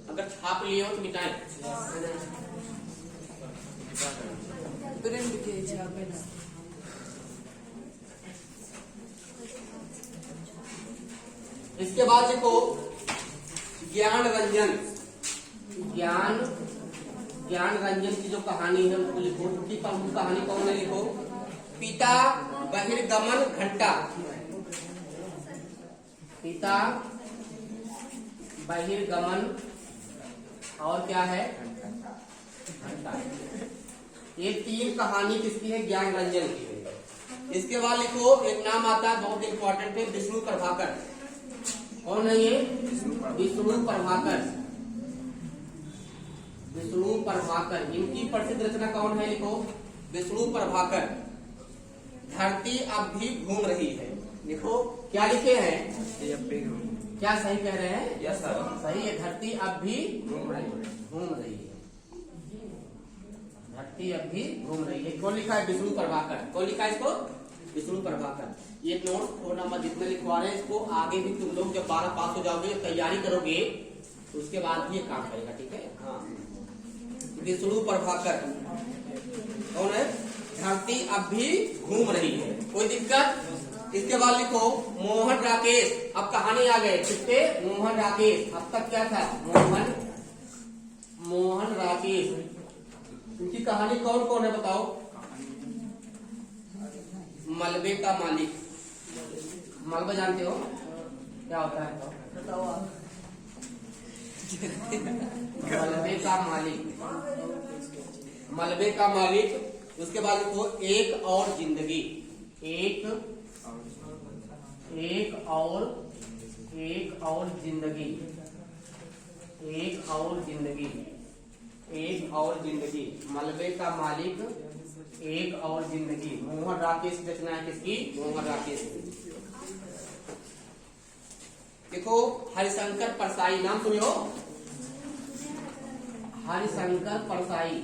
अगर छाप लिए हो तो मिटाए। प्रिंट के छापे ना। इसके बाद लिखो ज्ञान रंजन, ज्ञान ज्ञान रंजन की जो कहानी है उसको लिखो। उनकी कहानी कौन है? लिखो पिता बहिर्गमन घंटा, पिता बहिर्गमन और क्या है? घंटा। ये 3 कहानी किसकी है? ज्ञान रंजन की है। इसके बाद लिखो एक नाम आता है बहुत इंपॉर्टेंट है, विष्णु प्रभाकर। कौन है ये? विष्णु प्रभाकर, विष्णु प्रभाकर। इनकी प्रसिद्ध रचना कौन है? लिखो विष्णु प्रभाकर। धरती अब भी घूम रही है, लिखो क्या लिखे हैं? क्या सही कह रहे हैं? यस सर, सही है। धरती अब भी घूम रही है, धरती अब भी घूम रही है। कौन लिखा है? विष्णु प्रभाकर। कौन लिखा है इसको? विष्णु प्रभाकर। ये नोट थोड़ा मैं जितने लिखवा रहे हैं इसको आगे भी तुम लोग जब 12 पास हो जाओगे, तैयारी करोगे तो उसके बाद भी ये काम करेगा, ठीक है? हाँ, विष्णु प्रभाकर कौन है? धरती अब भी घूम रही है। कोई दिक्कत? इसके बाद लिखो मोहन राकेश। अब कहानी आ गए किसके? मोहन राकेश। अब तक क्या था? मोहन राकेश। इनकी कहानी कौन कौन है बताओ? मलबे का मालिक, मलबा जानते हो क्या होता है? बताओ आप। मलबे का मालिक, मलबे का मालिक। उसके बाद लिखो एक और जिंदगी, एक और जिंदगी, एक और जिंदगी, एक और जिंदगी। मलबे का मालिक, एक और जिंदगी। मोहन राकेश की रचना है किसकी? मोहन राकेश की। देखो हरिशंकर परसाई, नाम सुने हो? हरिशंकर परसाई,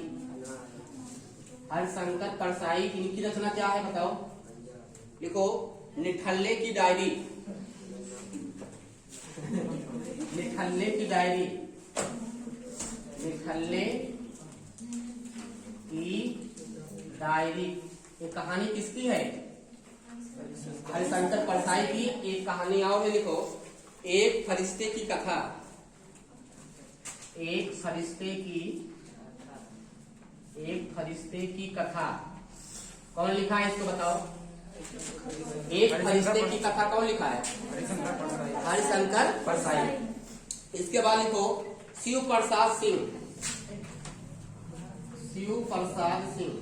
हरिशंकर परसाई। इनकी रचना क्या है बताओ? लिखो निठल्ले की डायरी, निठल्ले की डायरी, निठल्ले की डायरी। ये कहानी किसकी है? हरिशंकर परसाई की। एक कहानी और है, लिखो एक फरिश्ते की कथा, एक फरिश्ते की कथा। कौन लिखा है इसको बताओ? एक फरिश्ते की कथा कौन लिखा है? हरिशंकर परसाई। इसके बाद लिखो शिव प्रसाद सिंह, शिव प्रसाद सिंह।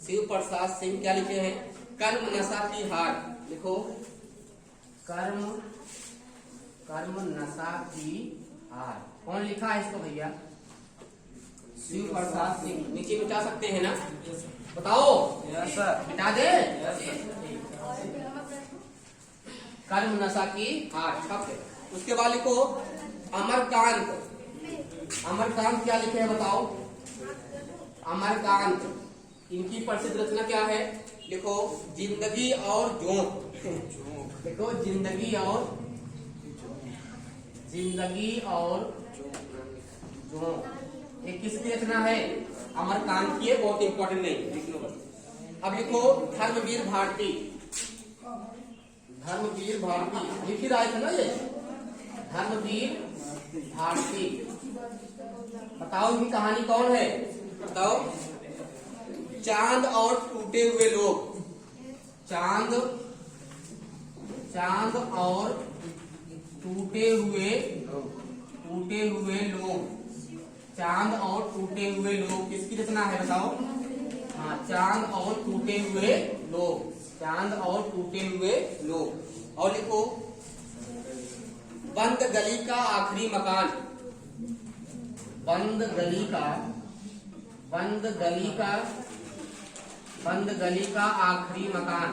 शिव प्रसाद सिंह क्या लिखे हैं? कर्म नशा की हार, लिखो कर्म नशा की हार। कौन लिखा है इसको भैया? शिव प्रसाद सिंह। नीचे मिटा सकते हैं ना? बताओ। यस सर, मिटा दे। कर्म नशा की हार, ठीक है। उसके बाद लिखो अमरकांत। अमरकांत क्या लिखे हैं बताओ? अमरकांत। इनकी प्रसिद्ध रचना क्या है? लिखो जिंदगी और जोंक, देखो जिंदगी और जोंक, ये किसकी रचना है? अमरकांत की है, बहुत इंपॉर्टेंट नहीं, लिख लो बस। अब लिखो धर्मवीर भारती, लिख ही रहा था ना ये, धर्मवीर भारती। बताओ इनकी कहानी कौन है? बताओ। चांद और टूटे हुए लोग, चांद और टूटे हुए लोग, चांद और टूटे हुए लोग किसकी रचना है? बताओ। हाँ, चांद और टूटे हुए लोग, चांद और टूटे हुए लोग। और लिखो बंद गली का आखिरी मकान, बंद गली का आखिरी मकान,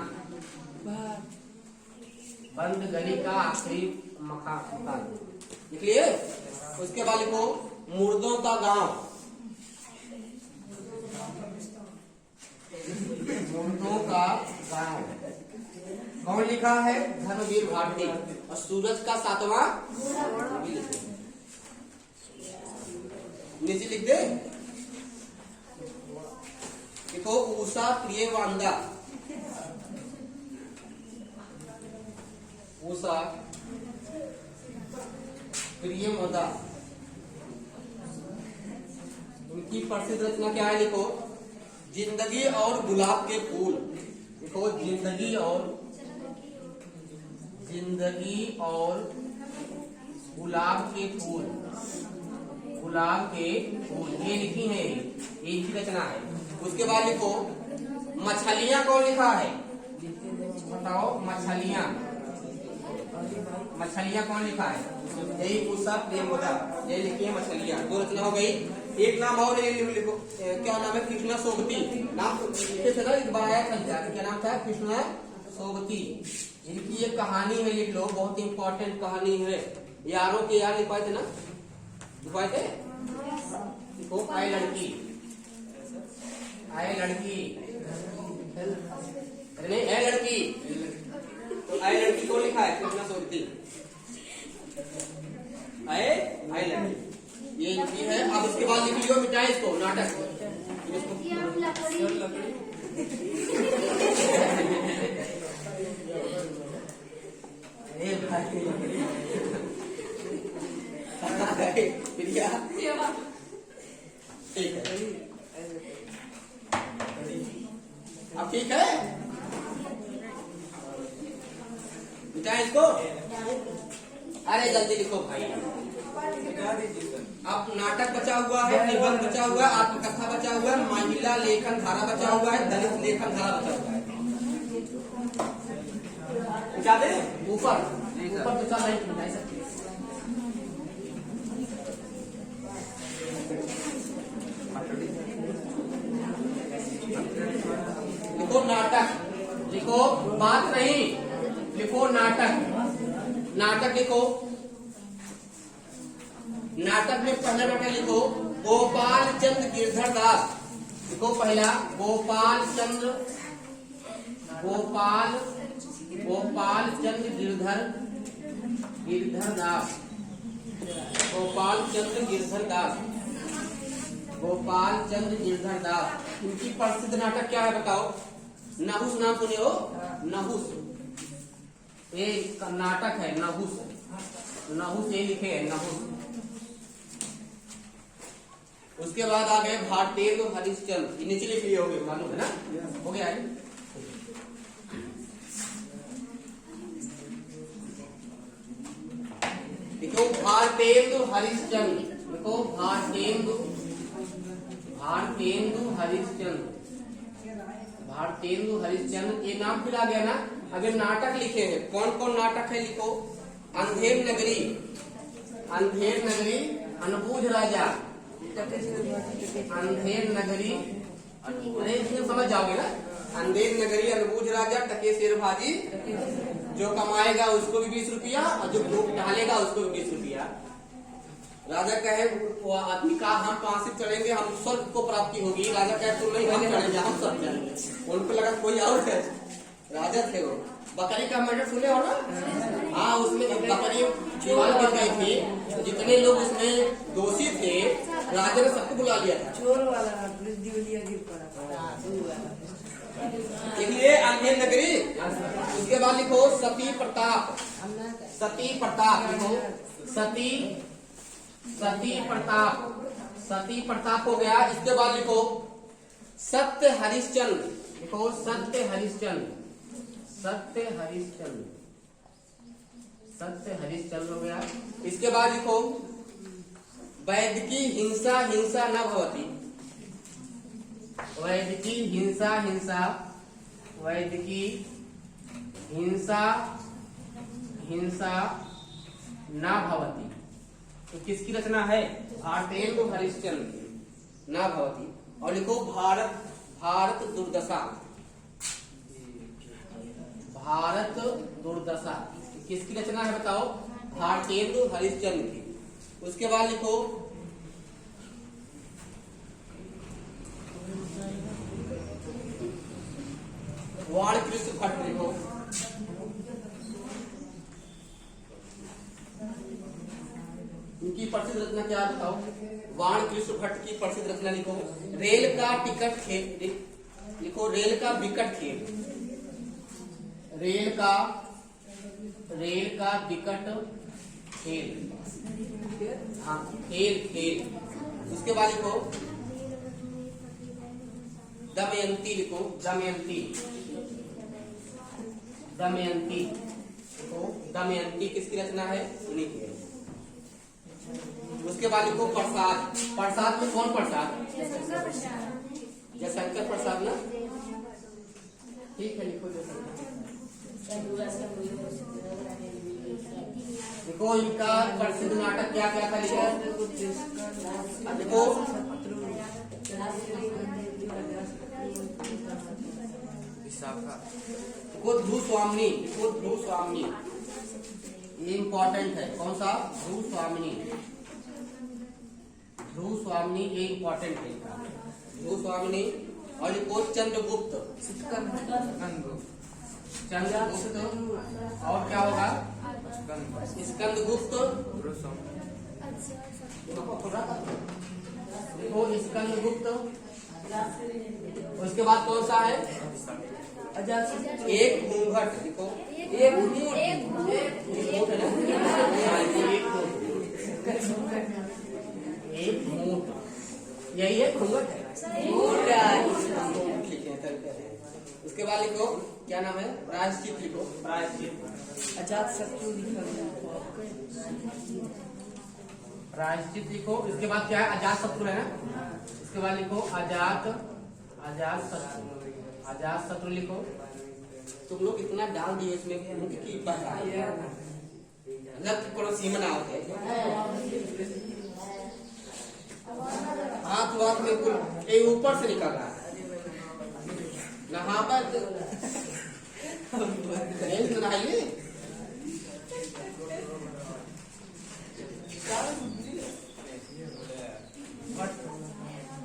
बंद गली का आखिरी मकान, लिख लिए। उसके बाद लिखो मुर्दों का गांव, मुर्दों का गांव कौन लिखा है? धर्मवीर भारती। और सूरज का सातवां नीचे लिख दे। देखो उषा प्रियवांदा, उषा प्रियमदा, उनकी प्रसिद्ध रचना क्या है? लिखो जिंदगी और गुलाब के फूल, लिखो जिंदगी और गुलाब के फूल, ये लिखी है, ये इनकी रचना है। उसके बाद लिखो मछलियां कौन लिखा है? बताओ मछलियां कौन लिखा है? यही उषा प्रेमोदा, ये लिखी है मछलियां। दो रचना हो गई। एक नाम और लिखो, क्या नाम है? कृष्णा सोबती। नाम लिखे थे ना, एक बार आया था, क्या नाम था? कृष्णा सोबती। इनकी ये कहानी है, लिख लो, बहुत इंपॉर्टेंट कहानी है। यारों के यार लिख पाए थे ना? लिखवाए थे। देखो आए लड़की, अरे नहीं, ए लड़की, तो आए लड़की को लिखा है कृष्णा सोबती, आए लड़की, ये लिखी है। अब इसके बाद लिख लियो, मिटाए इसको, नाटक। प्रिया ठीक है, अब ठीक है, मिटाए इसको। अरे जल्दी लिखो भाई। अब नाटक बचा हुआ है, निबंध बचा हुआ है, आत्मकथा बचा हुआ है, महिला लेखन धारा बचा हुआ है, दलित लेखन धारा बचा हुआ है। ऊपर तो चल नहीं मिटाई सकती। लिखो नाटक, लिखो बात नहीं, लिखो नाटक। नाटक लिखो, नाटक में पहला नाटक लिखो गोपाल चंद्र गिरधर दास। लिखो पहला गोपाल चंद्र गिरधर दास, गोपाल चंद्र गिरधर दास। इनकी प्रसिद्ध नाटक क्या है? बताओ। नहुस नाम सुने हो? नहुस, ये नाटक है, नहुस ये लिखे है, नहुस। उसके बाद आ गए भारतेंदु हरिश्चंद्र, ये नीचे लिख लिए होंगे, मालूम है ना? हो गया है। देखो भारतेंदु हरिश्चंद्र, देखो भारतेंदु हरिश्चंद्र, ये नाम फिर आ गया ना। अगर नाटक लिखे हैं, कौन कौन नाटक है? लिखो अंधेर नगरी, अनबूझ राजा, अंधेर नगरी, अरे इसमें समझ जाओगे ना। अंधेर नगरी, अनबूझ राजा, टके शेर भाजी, जो कमाएगा उसको भी 20 रुपया और जो भूख डालेगा उसको भी 20 रुपया। राजा कहे वो आदमी का हम 5 से चढ़ेंगे, हम स्वर्ग को प्राप्ति होगी। राजा कहे तुम नहीं, हम चढ़ेंगे, हम सब चढ़ेंगे। उनको लगा कोई और है, राजा थे वो। बकरी का मर्डर सुने हो ना? हाँ, उसमें एक बकरी दीवार गिर गई थी, जितने लोग उसमें दोषी थे राजा ने सबको बुला लिया था। चोर वाला पुलिस दिवलिया गिर पड़ा। लिखिए अंधेर नगरी। उसके बाद लिखो सती प्रताप। सती प्रताप लिखो। सती प्रताप। सती प्रताप हो गया। इसके बाद लिखो सत्य हरिश्चंद्र। लिखो सत्य हरिश्चंद्र। सत्य हरिश्चंद्र। सत्य हरिश्चंद्र हो गया। इसके बाद लिखो वैदिकी हिंसा हिंसा न भवति। वैदिकी हिंसा हिंसा। वैदिकी हिंसा हिंसा न भवति। तो किसकी रचना है? भारतेंदु हरिश्चंद्र की। न भवति। और लिखो भारत दुर्दशा। भारत दुर्दशा किसकी रचना है बताओ? भारतेंदु हरिश्चंद्र की। उसके बाद लिखो वाणकृष्ण भट्ट। लिखो इनकी प्रसिद्ध रचना क्या बताओ? वाणकृष्ण भट्ट की प्रसिद्ध रचना लिखो रेल का टिकट खेल। लिखो रेल का विकट खेल। रेल का विकट खेल। हाँ, खेल। उसके बाद लिखो दमयंती। लिखो दमयंती। लिखो दमयंती किसकी रचना है? उन्हीं की है। उसके बाद लिखो प्रसाद। प्रसाद में कौन प्रसाद? जयशंकर प्रसाद ना? ठीक है, लिखो देखो इनका प्रसिद्ध नाटक क्या क्या था? देखो ध्रुव स्वामिनी। ध्रुव स्वामिनी ये इम्पोर्टेंट है। कौन सा? ध्रुव स्वामिनी। ध्रुव स्वामिनी ये इम्पोर्टेंट है। ध्रुव स्वामिनी। और लिखो चंद्रगुप्त। चंद्रगुप्त। और क्या होगा? स्कंदगुप्त। देखो स्कंदगुप्त। उसके बाद कौन सा है? एक घूंघट। लिखो एक घूंघट। यही है घूंघट है। उसके बाद लिखो क्या नाम है? प्रायश्चित। लिखो प्रायश्चित। अजातशत्रु लिखा प्रायश्चित लिखो। इसके बाद क्या है? अजातशत्रु है ना? इसके बाद लिखो अजातशत्रु लिखो। तुम लोग इतना डाल दिए इसमें मुख्य की मतलब सीमना होते हाथ वाथ में कुल ऊपर से निकल रहा है। नहा पर नहाइए।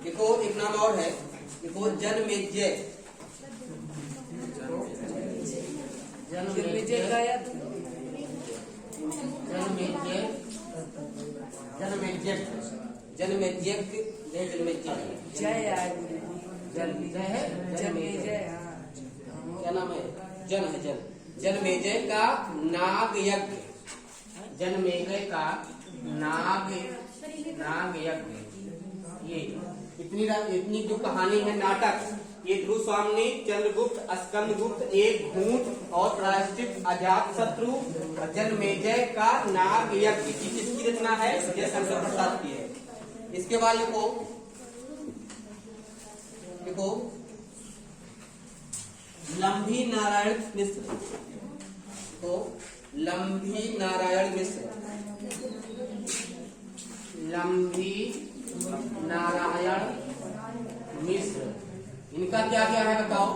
देखो एक नाम और है। देखो जनमेजय। क्या नाम है? जनमेजय का नाग यज्ञ। जनमेजय का नाग यज्ञ। ये इतनी जो कहानी है नाटक, ये ध्रुव स्वामिनी, चंद्रगुप्त, स्कंदगुप्त, एक घूंट और प्रायश्चित, अजातशत्रु, जनमेजय का नाग यज्ञ किसकी रचना है? जयशंकर प्रसाद की है। इसके बाद लिखो लंभी नारायण मिश्र। तो लंभी नारायण मिश्र। लंभी नारायण मिश्र इनका क्या क्या है बताओ?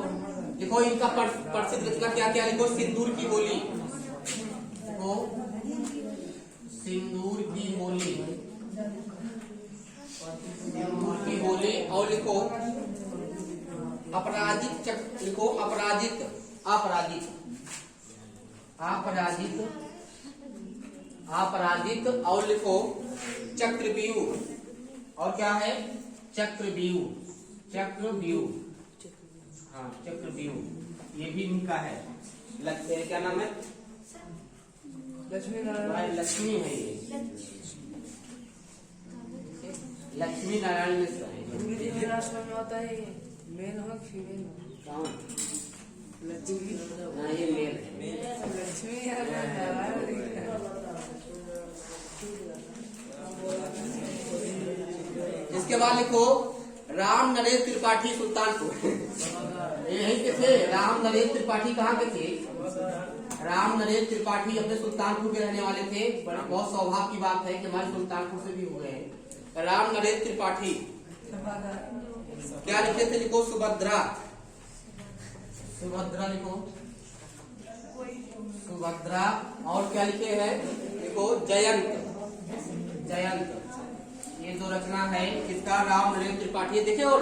देखो इनका प्रसिद्ध रचना क्या क्या? लिखो सिंदूर की होली। देखो सिंदूर की होली। सिंदूर की होली। और लिखो अपराजित। लिखो अपराजित। अपराजित, अपराजित, अपराजित। और लिखो चक्रव्यूह, और क्या है? चक्रव्यूह, चक्रव्यूह, हाँ चक्रव्यूह, ये भी इनका है। क्या नाम है? लक्ष्मी नारायण, लक्ष्मी है ये, लक्ष्मी नारायण मिश्र है। अंग्रेजी में राष्ट्र में होता है मेल हो फीमेल हो। लक्ष्मी, हाँ ये मेल है। लक्ष्मी है नारायण। इसके बाद लिखो राम नरेश त्रिपाठी सुल्तानपुर। यही के थे राम नरेश त्रिपाठी, कहाँ के थे? राम नरेश त्रिपाठी अपने सुल्तानपुर के रहने वाले थे। बहुत सौभाग्य की बात है कि हमारे सुल्तानपुर से भी हुए हैं। राम नरेश त्रिपाठी क्या लिखे थे? लिखो सुभद्रा, सुभद्रा लिखो, सुभद्रा। और क्या लिखे हैं? लिखो जयंत, जयंत। ये जो रचना है किसका? राम नरेश त्रिपाठी। देखिए, और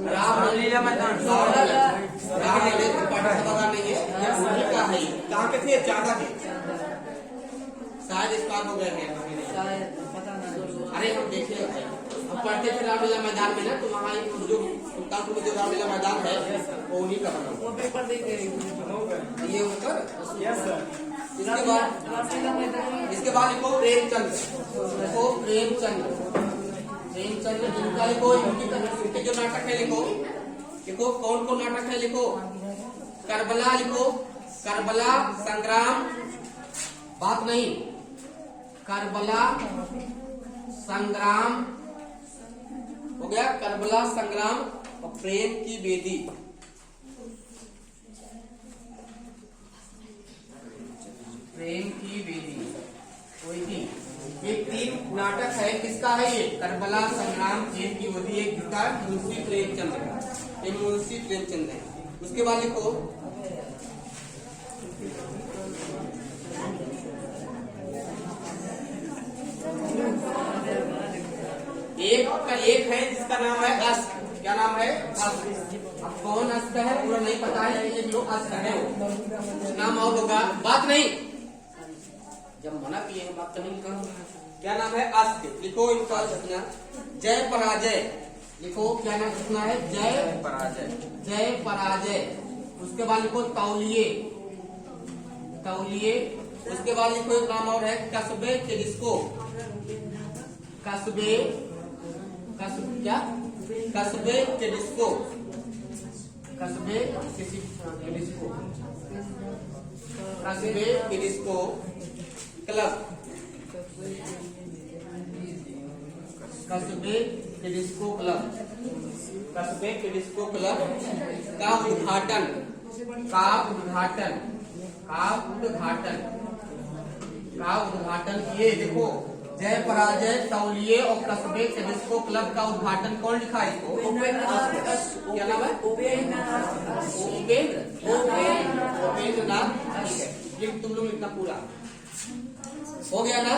रामलीला मैदान, राम नरेश त्रिपाठी से पता नहीं है, यह उन्हीं का है। कहाँ के थे? चादा के, शायद इस बात हो गए हैं, शायद पता नहीं। अरे हम देखे हम पढ़ते थे रामलीला मैदान में ना, तो वहाँ जो सुल्तानपुर में जो रामलीला मैदान है वो उन्हीं का बना हुआ। वो पेपर दे दे रही ये ऊपर इसके बाद इसके बाद लिखो प्रेमचंद, लिखो प्रेमचंद, प्रेमचंद इनका लिखो, इनके जो नाटक है लिखो, लिखो कौन कौन नाटक है? लिखो करबला, लिखो करबला संग्राम, बात नहीं, करबला संग्राम हो गया, करबला संग्राम और प्रेम की बेदी। प्रेम की बेदी कोई थी। ये तीन नाटक है, किसका है? ये करबला संग्राम प्रेम की बेदी, एक किसका? मुंशी प्रेमचंद का, ये मुंशी प्रेमचंद है। उसके बाद लिखो एक है जिसका नाम है अस्त। क्या नाम है? अस्त। अब कौन अस्त है पूरा नहीं पता है, लेकिन जो अस्त है वो नाम और होगा, बात नहीं, जब मना किए हैं बात नहीं कर। क्या नाम है? अस्त। लिखो इनका रचना जय पराजय, लिखो क्या नाम रचना है? जय पराजय, जय पराजय। उसके बाद लिखो तौलिए, तौलिए। उसके बाद लिखो एक नाम और है कस्बे टेलिस्को, कस्बे, क्या? कस्बे टेलिस्को, कस्बे टेलिस्को, कस्बे टेलिस्को क्लब, कस्बे टेलिस्को क्लब, कस्बे टेलिस्को क्लब का उद्घाटन, का उद्घाटन, का उद्घाटन, का उद्घाटन किए। देखो जय पराजय, तौलिए और कस्बे टेलिस्कोप क्लब का उद्घाटन कौन लिखा है इसको? क्या नाम है? उपेंद्र, उपेंद्र नाथ। ठीक है, ये तुम लोग लिखना पूरा हो गया ना?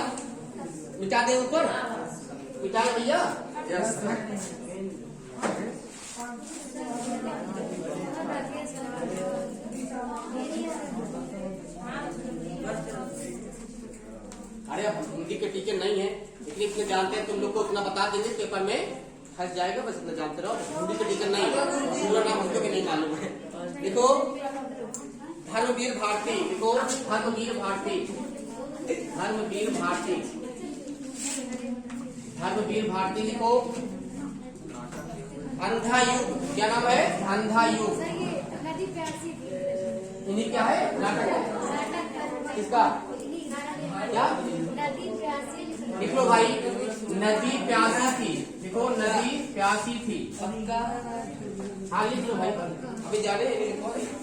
मिटा दे ऊपर, मिटा भैया। यस। अरे अब हिंदी के टीचर नहीं है, इसलिए इतने जानते हैं, तुम लोग को उतना बता देंगे, पेपर में फंस जाएगा, बस इतना जानते रहो। हिंदी के टीचर नहीं है, पूरा नाम हमको भी नहीं मालूम है। देखो धर्मवीर भारती, देखो धर्मवीर भारती, धर्मवीर भारती, धर्मवीर भारती लिखो। अंधा युग, क्या नाम है? अंधा युग। इन्हीं क्या है? नाटक किसका? क्या लिख लो भाई? नदी प्यासी थी, लिखो नदी प्यासी थी। हाँ लिख लो भाई, अभी जा रहे हैं।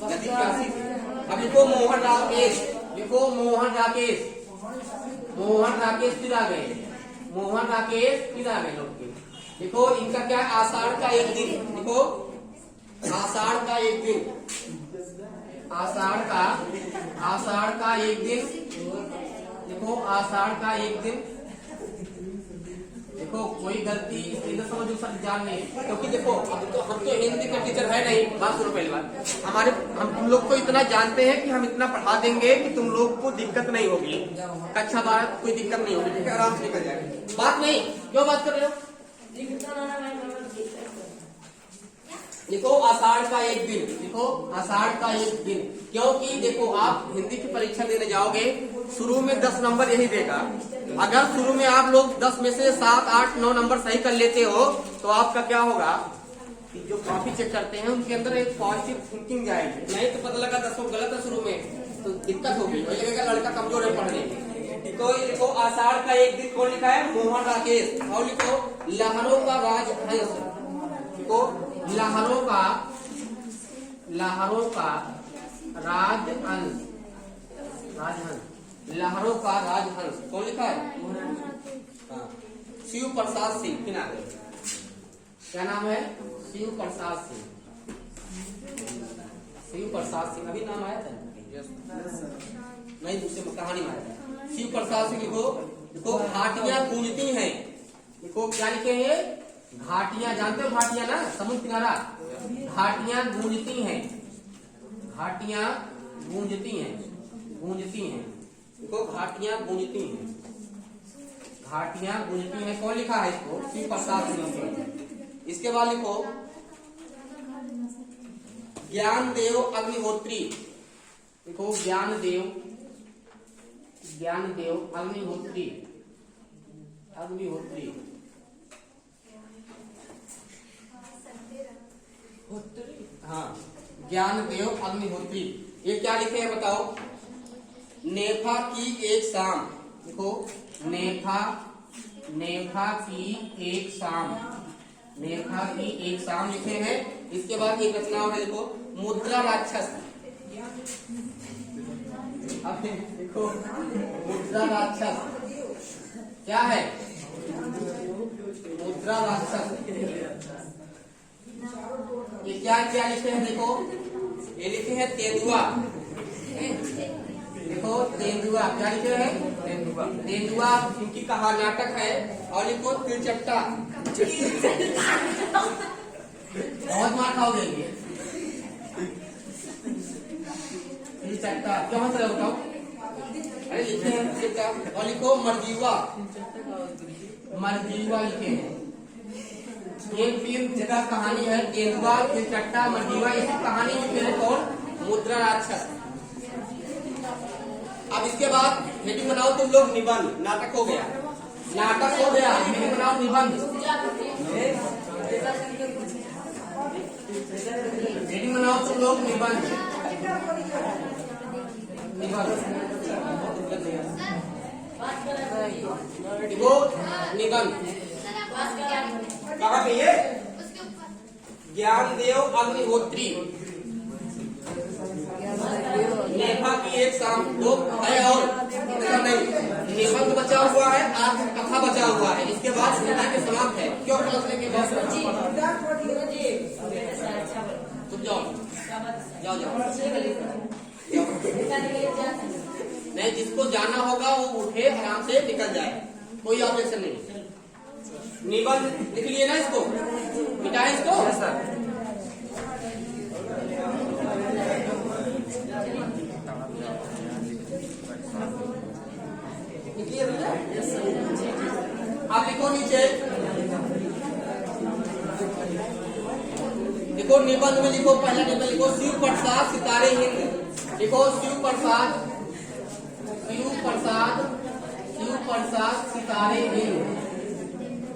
नदी प्यासी थी। अब लिखो मोहन राकेश, लिखो मोहन राकेश, मोहन राकेश फिर आ गए, मोहन राकेश फिर आ गए लोग के। देखो इनका क्या? आषाढ़ का एक दिन, लिखो आषाढ़ का एक दिन, आषाढ़ का, आषाढ़ का एक दिन, देखो आषाढ़ का एक दिन, देखो कोई गलती इधर समझो सर जान नहीं, क्योंकि देखो अब तो हम तो हिंदी के टीचर है नहीं। बात सुनो पहली बात, हम तुम लोग को इतना जानते हैं कि हम इतना पढ़ा देंगे कि तुम लोग को दिक्कत नहीं होगी। कक्षा 12 कोई दिक्कत नहीं होगी, ठीक है, आराम से निकल जाएगा। बात नहीं, क्यों बात कर रहे हो? देखो आषाढ़ का एक दिन, देखो आषाढ़ का एक दिन, क्योंकि देखो आप हिंदी की परीक्षा देने जाओगे, शुरू में 10 नंबर यही देगा। अगर शुरू में आप लोग 10 में से 7, 8, 9 नंबर सही कर लेते हो तो आपका क्या होगा कि जो कॉपी चेक करते हैं उनके अंदर एक पॉजिटिव थिंकिंग जाएगी। नहीं तो पता लगा 10 गलत है शुरू में तो दिक्कत होगी, वही लगेगा लड़का कमजोर है पढ़ने में। देखो आषाढ़ का एक दिन कौन लिखा है? मोहन राकेश। और लिखो लहरों का राजहंस। देखो लहरों का राजहंस, लहरों का राजहंस कौन लिखा है? हाँ, शिव प्रसाद सिंह। क्या नाम है? शिव प्रसाद सिंह। शिव प्रसाद सिंह अभी नाम आया था नहीं, दूसरे कहानी में आया था। शिव प्रसाद सिंह लिखो। देखो घाटियां गूंजती हैं। देखो क्या लिखे हैं? घाटियां, जानते हो घाटियां ना, समुद्र किनारा। घाटियां गूंजती हैं, घाटियां गूंजती हैं, गूंजती हैं। देखो घाटियां गूंजती हैं, घाटियां गूंजती हैं। कौन लिखा है इसको? शिव प्रसाद सिंह। इसके बाद लिखो ज्ञानदेव अग्निहोत्री। देखो ज्ञानदेव अग्निहोत्री, अग्निहोत्री। हाँ, ज्ञानदेव अग्निहोत्री। ये क्या लिखे हैं बताओ? नेफा की एक शाम। देखो नेफा की एक शाम, नेफा की एक शाम लिखे हैं। इसके बाद एक रचना है, देखो मुद्रा राक्षस। अब देखो मुद्रा राक्षस क्या है? मुद्रा राक्षस ये क्या लिखे हैं? देखो ये लिखे हैं तेंदुआ। देखो तेंदुआ क्या लिखे हैं? तेंदुआ इनकी कहा नाटक है। और लिखो तिरचट्टा। बहुत मार खाओगे ये तिरचट्टा, क्यों हंस रहे हो बताओ? अरे लिखे हैं तिरचट्टा। और लिखो मरजीवा, मरजीवा लिखे हैं। ये 3 जगह कहानी है, तेंदुआ, तिरचट्टा, मरजीवा। इसी कहानी लिखे हैं कौन? मुद्रा राक्षस। अब इसके बाद हेडिंग बनाओ तुम लोग निबंध। नाटक हो गया, नाटक हो गया, हेडिंग बनाओ निबंध। हेडिंग बनाओ तुम लोग निबंध, देखो निबंध कहाँ पे? ये ज्ञानदेव अग्निहोत्री, नेफा की एक शाम, दो है और नहीं। निबंध बचा हुआ है, आज कथा बचा हुआ है। इसके बाद कथा के समाप्त है। क्यों समझने के बाद तुम जाओ जाओ जाओ। नहीं, जिसको जाना होगा वो उठे, आराम से निकल जाए, कोई ऑब्जेक्शन नहीं। निबंध लिख लिए ना, इसको मिटाएं इसको। आप लिखो नीचे, देखो निबंध में लिखो, पहला निबंध लिखो शिव प्रसाद सितारे हिंद। लिखो शिव प्रसाद सितारे हिंद,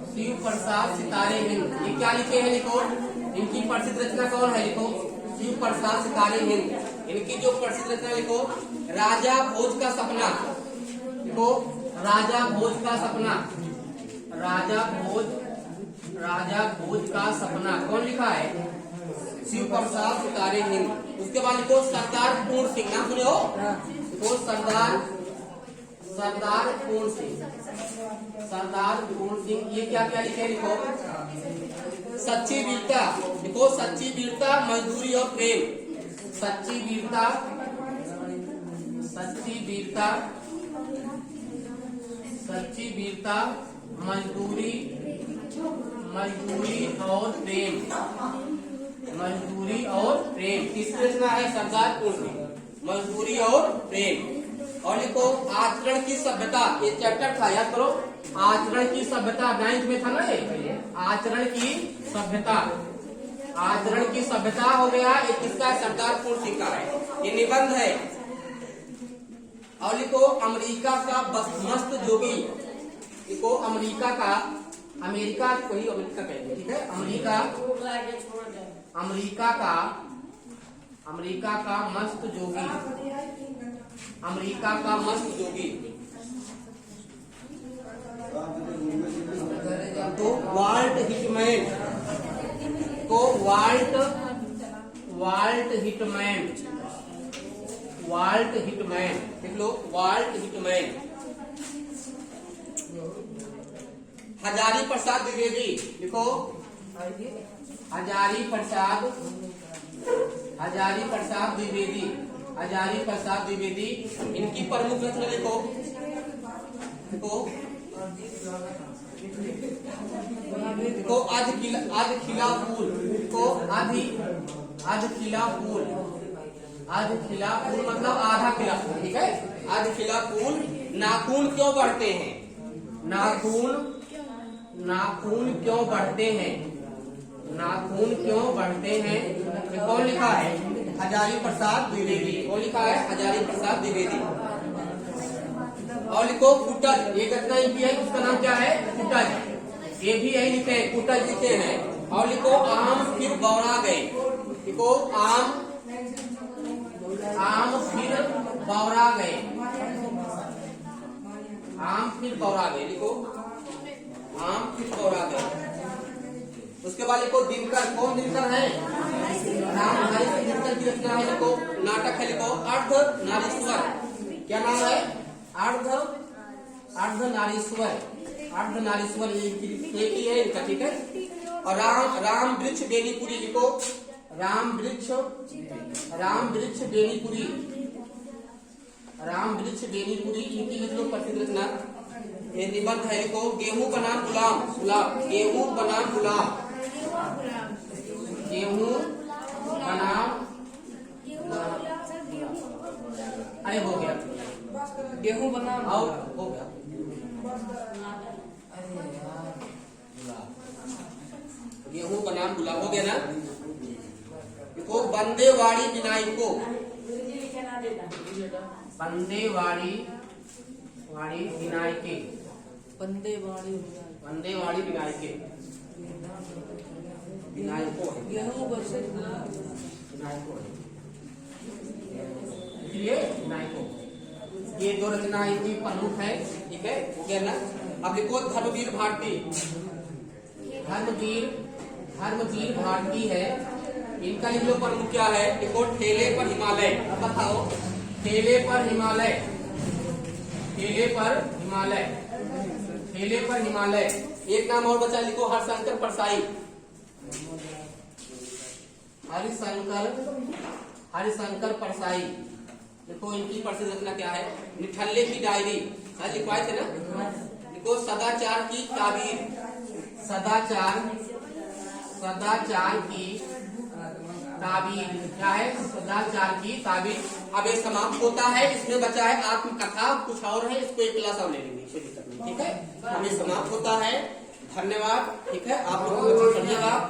शिव प्रसाद सितारे हिंद। ये क्या लिखे हैं? लिखो इनकी प्रसिद्ध रचना कौन है? लिखो शिव प्रसाद सितारे हिंद। इनकी जो प्रसिद्ध रचना लिखो राजा भोज का सपना। लिखो राजा भोज का सपना, राजा भोज का सपना कौन लिखा है? शिव प्रसाद सितारे हिंद। उसके बाद लिखो सरदार पूर्ण सिंह। नाम सुने हो? लिखो सरदार पूर्ण सिंह। ये क्या क्या लिखे? लिखो सच्ची वीरता। लिखो सच्ची वीरता, मजदूरी और प्रेम। सच्ची वीरता सच्ची वीरता, मजदूरी, मजदूरी और प्रेम, मजदूरी और प्रेम। तीसरी रचना है सरदार पूर्ण सिंह, मजदूरी और प्रेम। और लिखो आचरण की सभ्यता, ये चैप्टर था, याद करो। आचरण की सभ्यता 9th में था ना ये, आचरण की सभ्यता, आचरण की सभ्यता हो गया। ये किसका है? सरदार पूर्ण सिंह का है, ये निबंध है। और लिखो अमेरिका का मस्त जोगी, लिखो अमेरिका का, अमेरिका कोई अमेरिका कहेंगे, ठीक है। अमेरिका, अमेरिका का मस्त जोगी, अमेरिका का मस्त जोगी। तो वाल्ट हिटमैन, तो वाल्ट हिटमैन, वाल्ट हिटमैन देख लो, वाल्ट हिटमैन। हजारी प्रसाद द्विवेदी, लिखो हजारी प्रसाद, हजारी प्रसाद द्विवेदी, हजारी प्रसाद द्विवेदी। इनकी प्रमुख रचना लिखो, देखो देखो अध खिला फूल, देखो अध खिला फूल, अध खिला फूल मतलब आधा खिला फूल, ठीक है। अध खिला फूल। नाखून क्यों बढ़ते हैं, नाखून, नाखून क्यों बढ़ते हैं, नाखून क्यों बढ़ते हैं, ये कौन लिखा है? हजारी प्रसाद द्विवेदी। कौन लिखा है? हजारी प्रसाद द्विवेदी। और लिखो कुटज, ये घटना इनकी है, उसका नाम क्या है? कुटज। ये भी यही लिखे हैं, कुटज लिखे हैं। और लिखो आम फिर बौरा गए, लिखो आम, आम फिर बौरा गए, आम फिर बौरा गए, लिखो आम फिर बौरा गए। उसके बाद लिखो दिनकर, कौन दिनकर है? रामधारी सिंह दिनकर की रचना है, लिखो नाटक है, लिखो अर्धनारीश्वर। क्या नाम है? अर्धनारीश्वर, अर्धनारीश्वर एक ही है इनका, ठीक है। और राम वृक्ष बेनीपुरी, लिखो राम वृक्ष, राम वृक्ष बेनीपुरी, राम वृक्ष बेनीपुरी। इनकी लिख लो प्रसिद्ध रचना, ये निबंध है, लिखो गेहूं बनाम गुलाम, गुलाब, गेहूं बनाम गुलाब, गेहूं बनाम, अरे हो गया, गेहूं बनाम, और हो गया, गेहूं का नाम गुलाब, हो गया ना। देखो बंदेवाड़ी विनायको, बंदेवाड़ी, वाड़ी विनायके, बंदेवाड़ी, बंदेवाड़ी विनायके, विनायको है, गेहूं वर्सेस विनायको है, इसलिए विनायको। ये दो रचना इनकी प्रमुख है, ठीक है, हो गया ना। अब लिखो धर्मवीर भारती, धर्मवीर, धर्मवीर भारती है। इनका लिख लो प्रमुख क्या है? लिखो ठेले पर हिमालय। अब बताओ, ठेले पर हिमालय, ठेले पर हिमालय, ठेले पर हिमालय। एक नाम और बचा, लिखो हरिशंकर परसाई, हरिशंकर, हरिशंकर परसाई। देखो इनकी प्रसिद्ध रचना क्या है? निठल्ले की डायरी, शायद लिखवाए थे ना। देखो सदाचार की ताबीर, सदाचार, सदाचार की ताबीर, क्या है? सदाचार की ताबीर। अब ये समाप्त होता है, इसमें बचा है आत्मकथा, कुछ और है, इसको एक क्लास और ले लेंगे, ठीक है। अब ये समाप्त होता है, धन्यवाद, ठीक है। आप लोगों को धन्यवाद।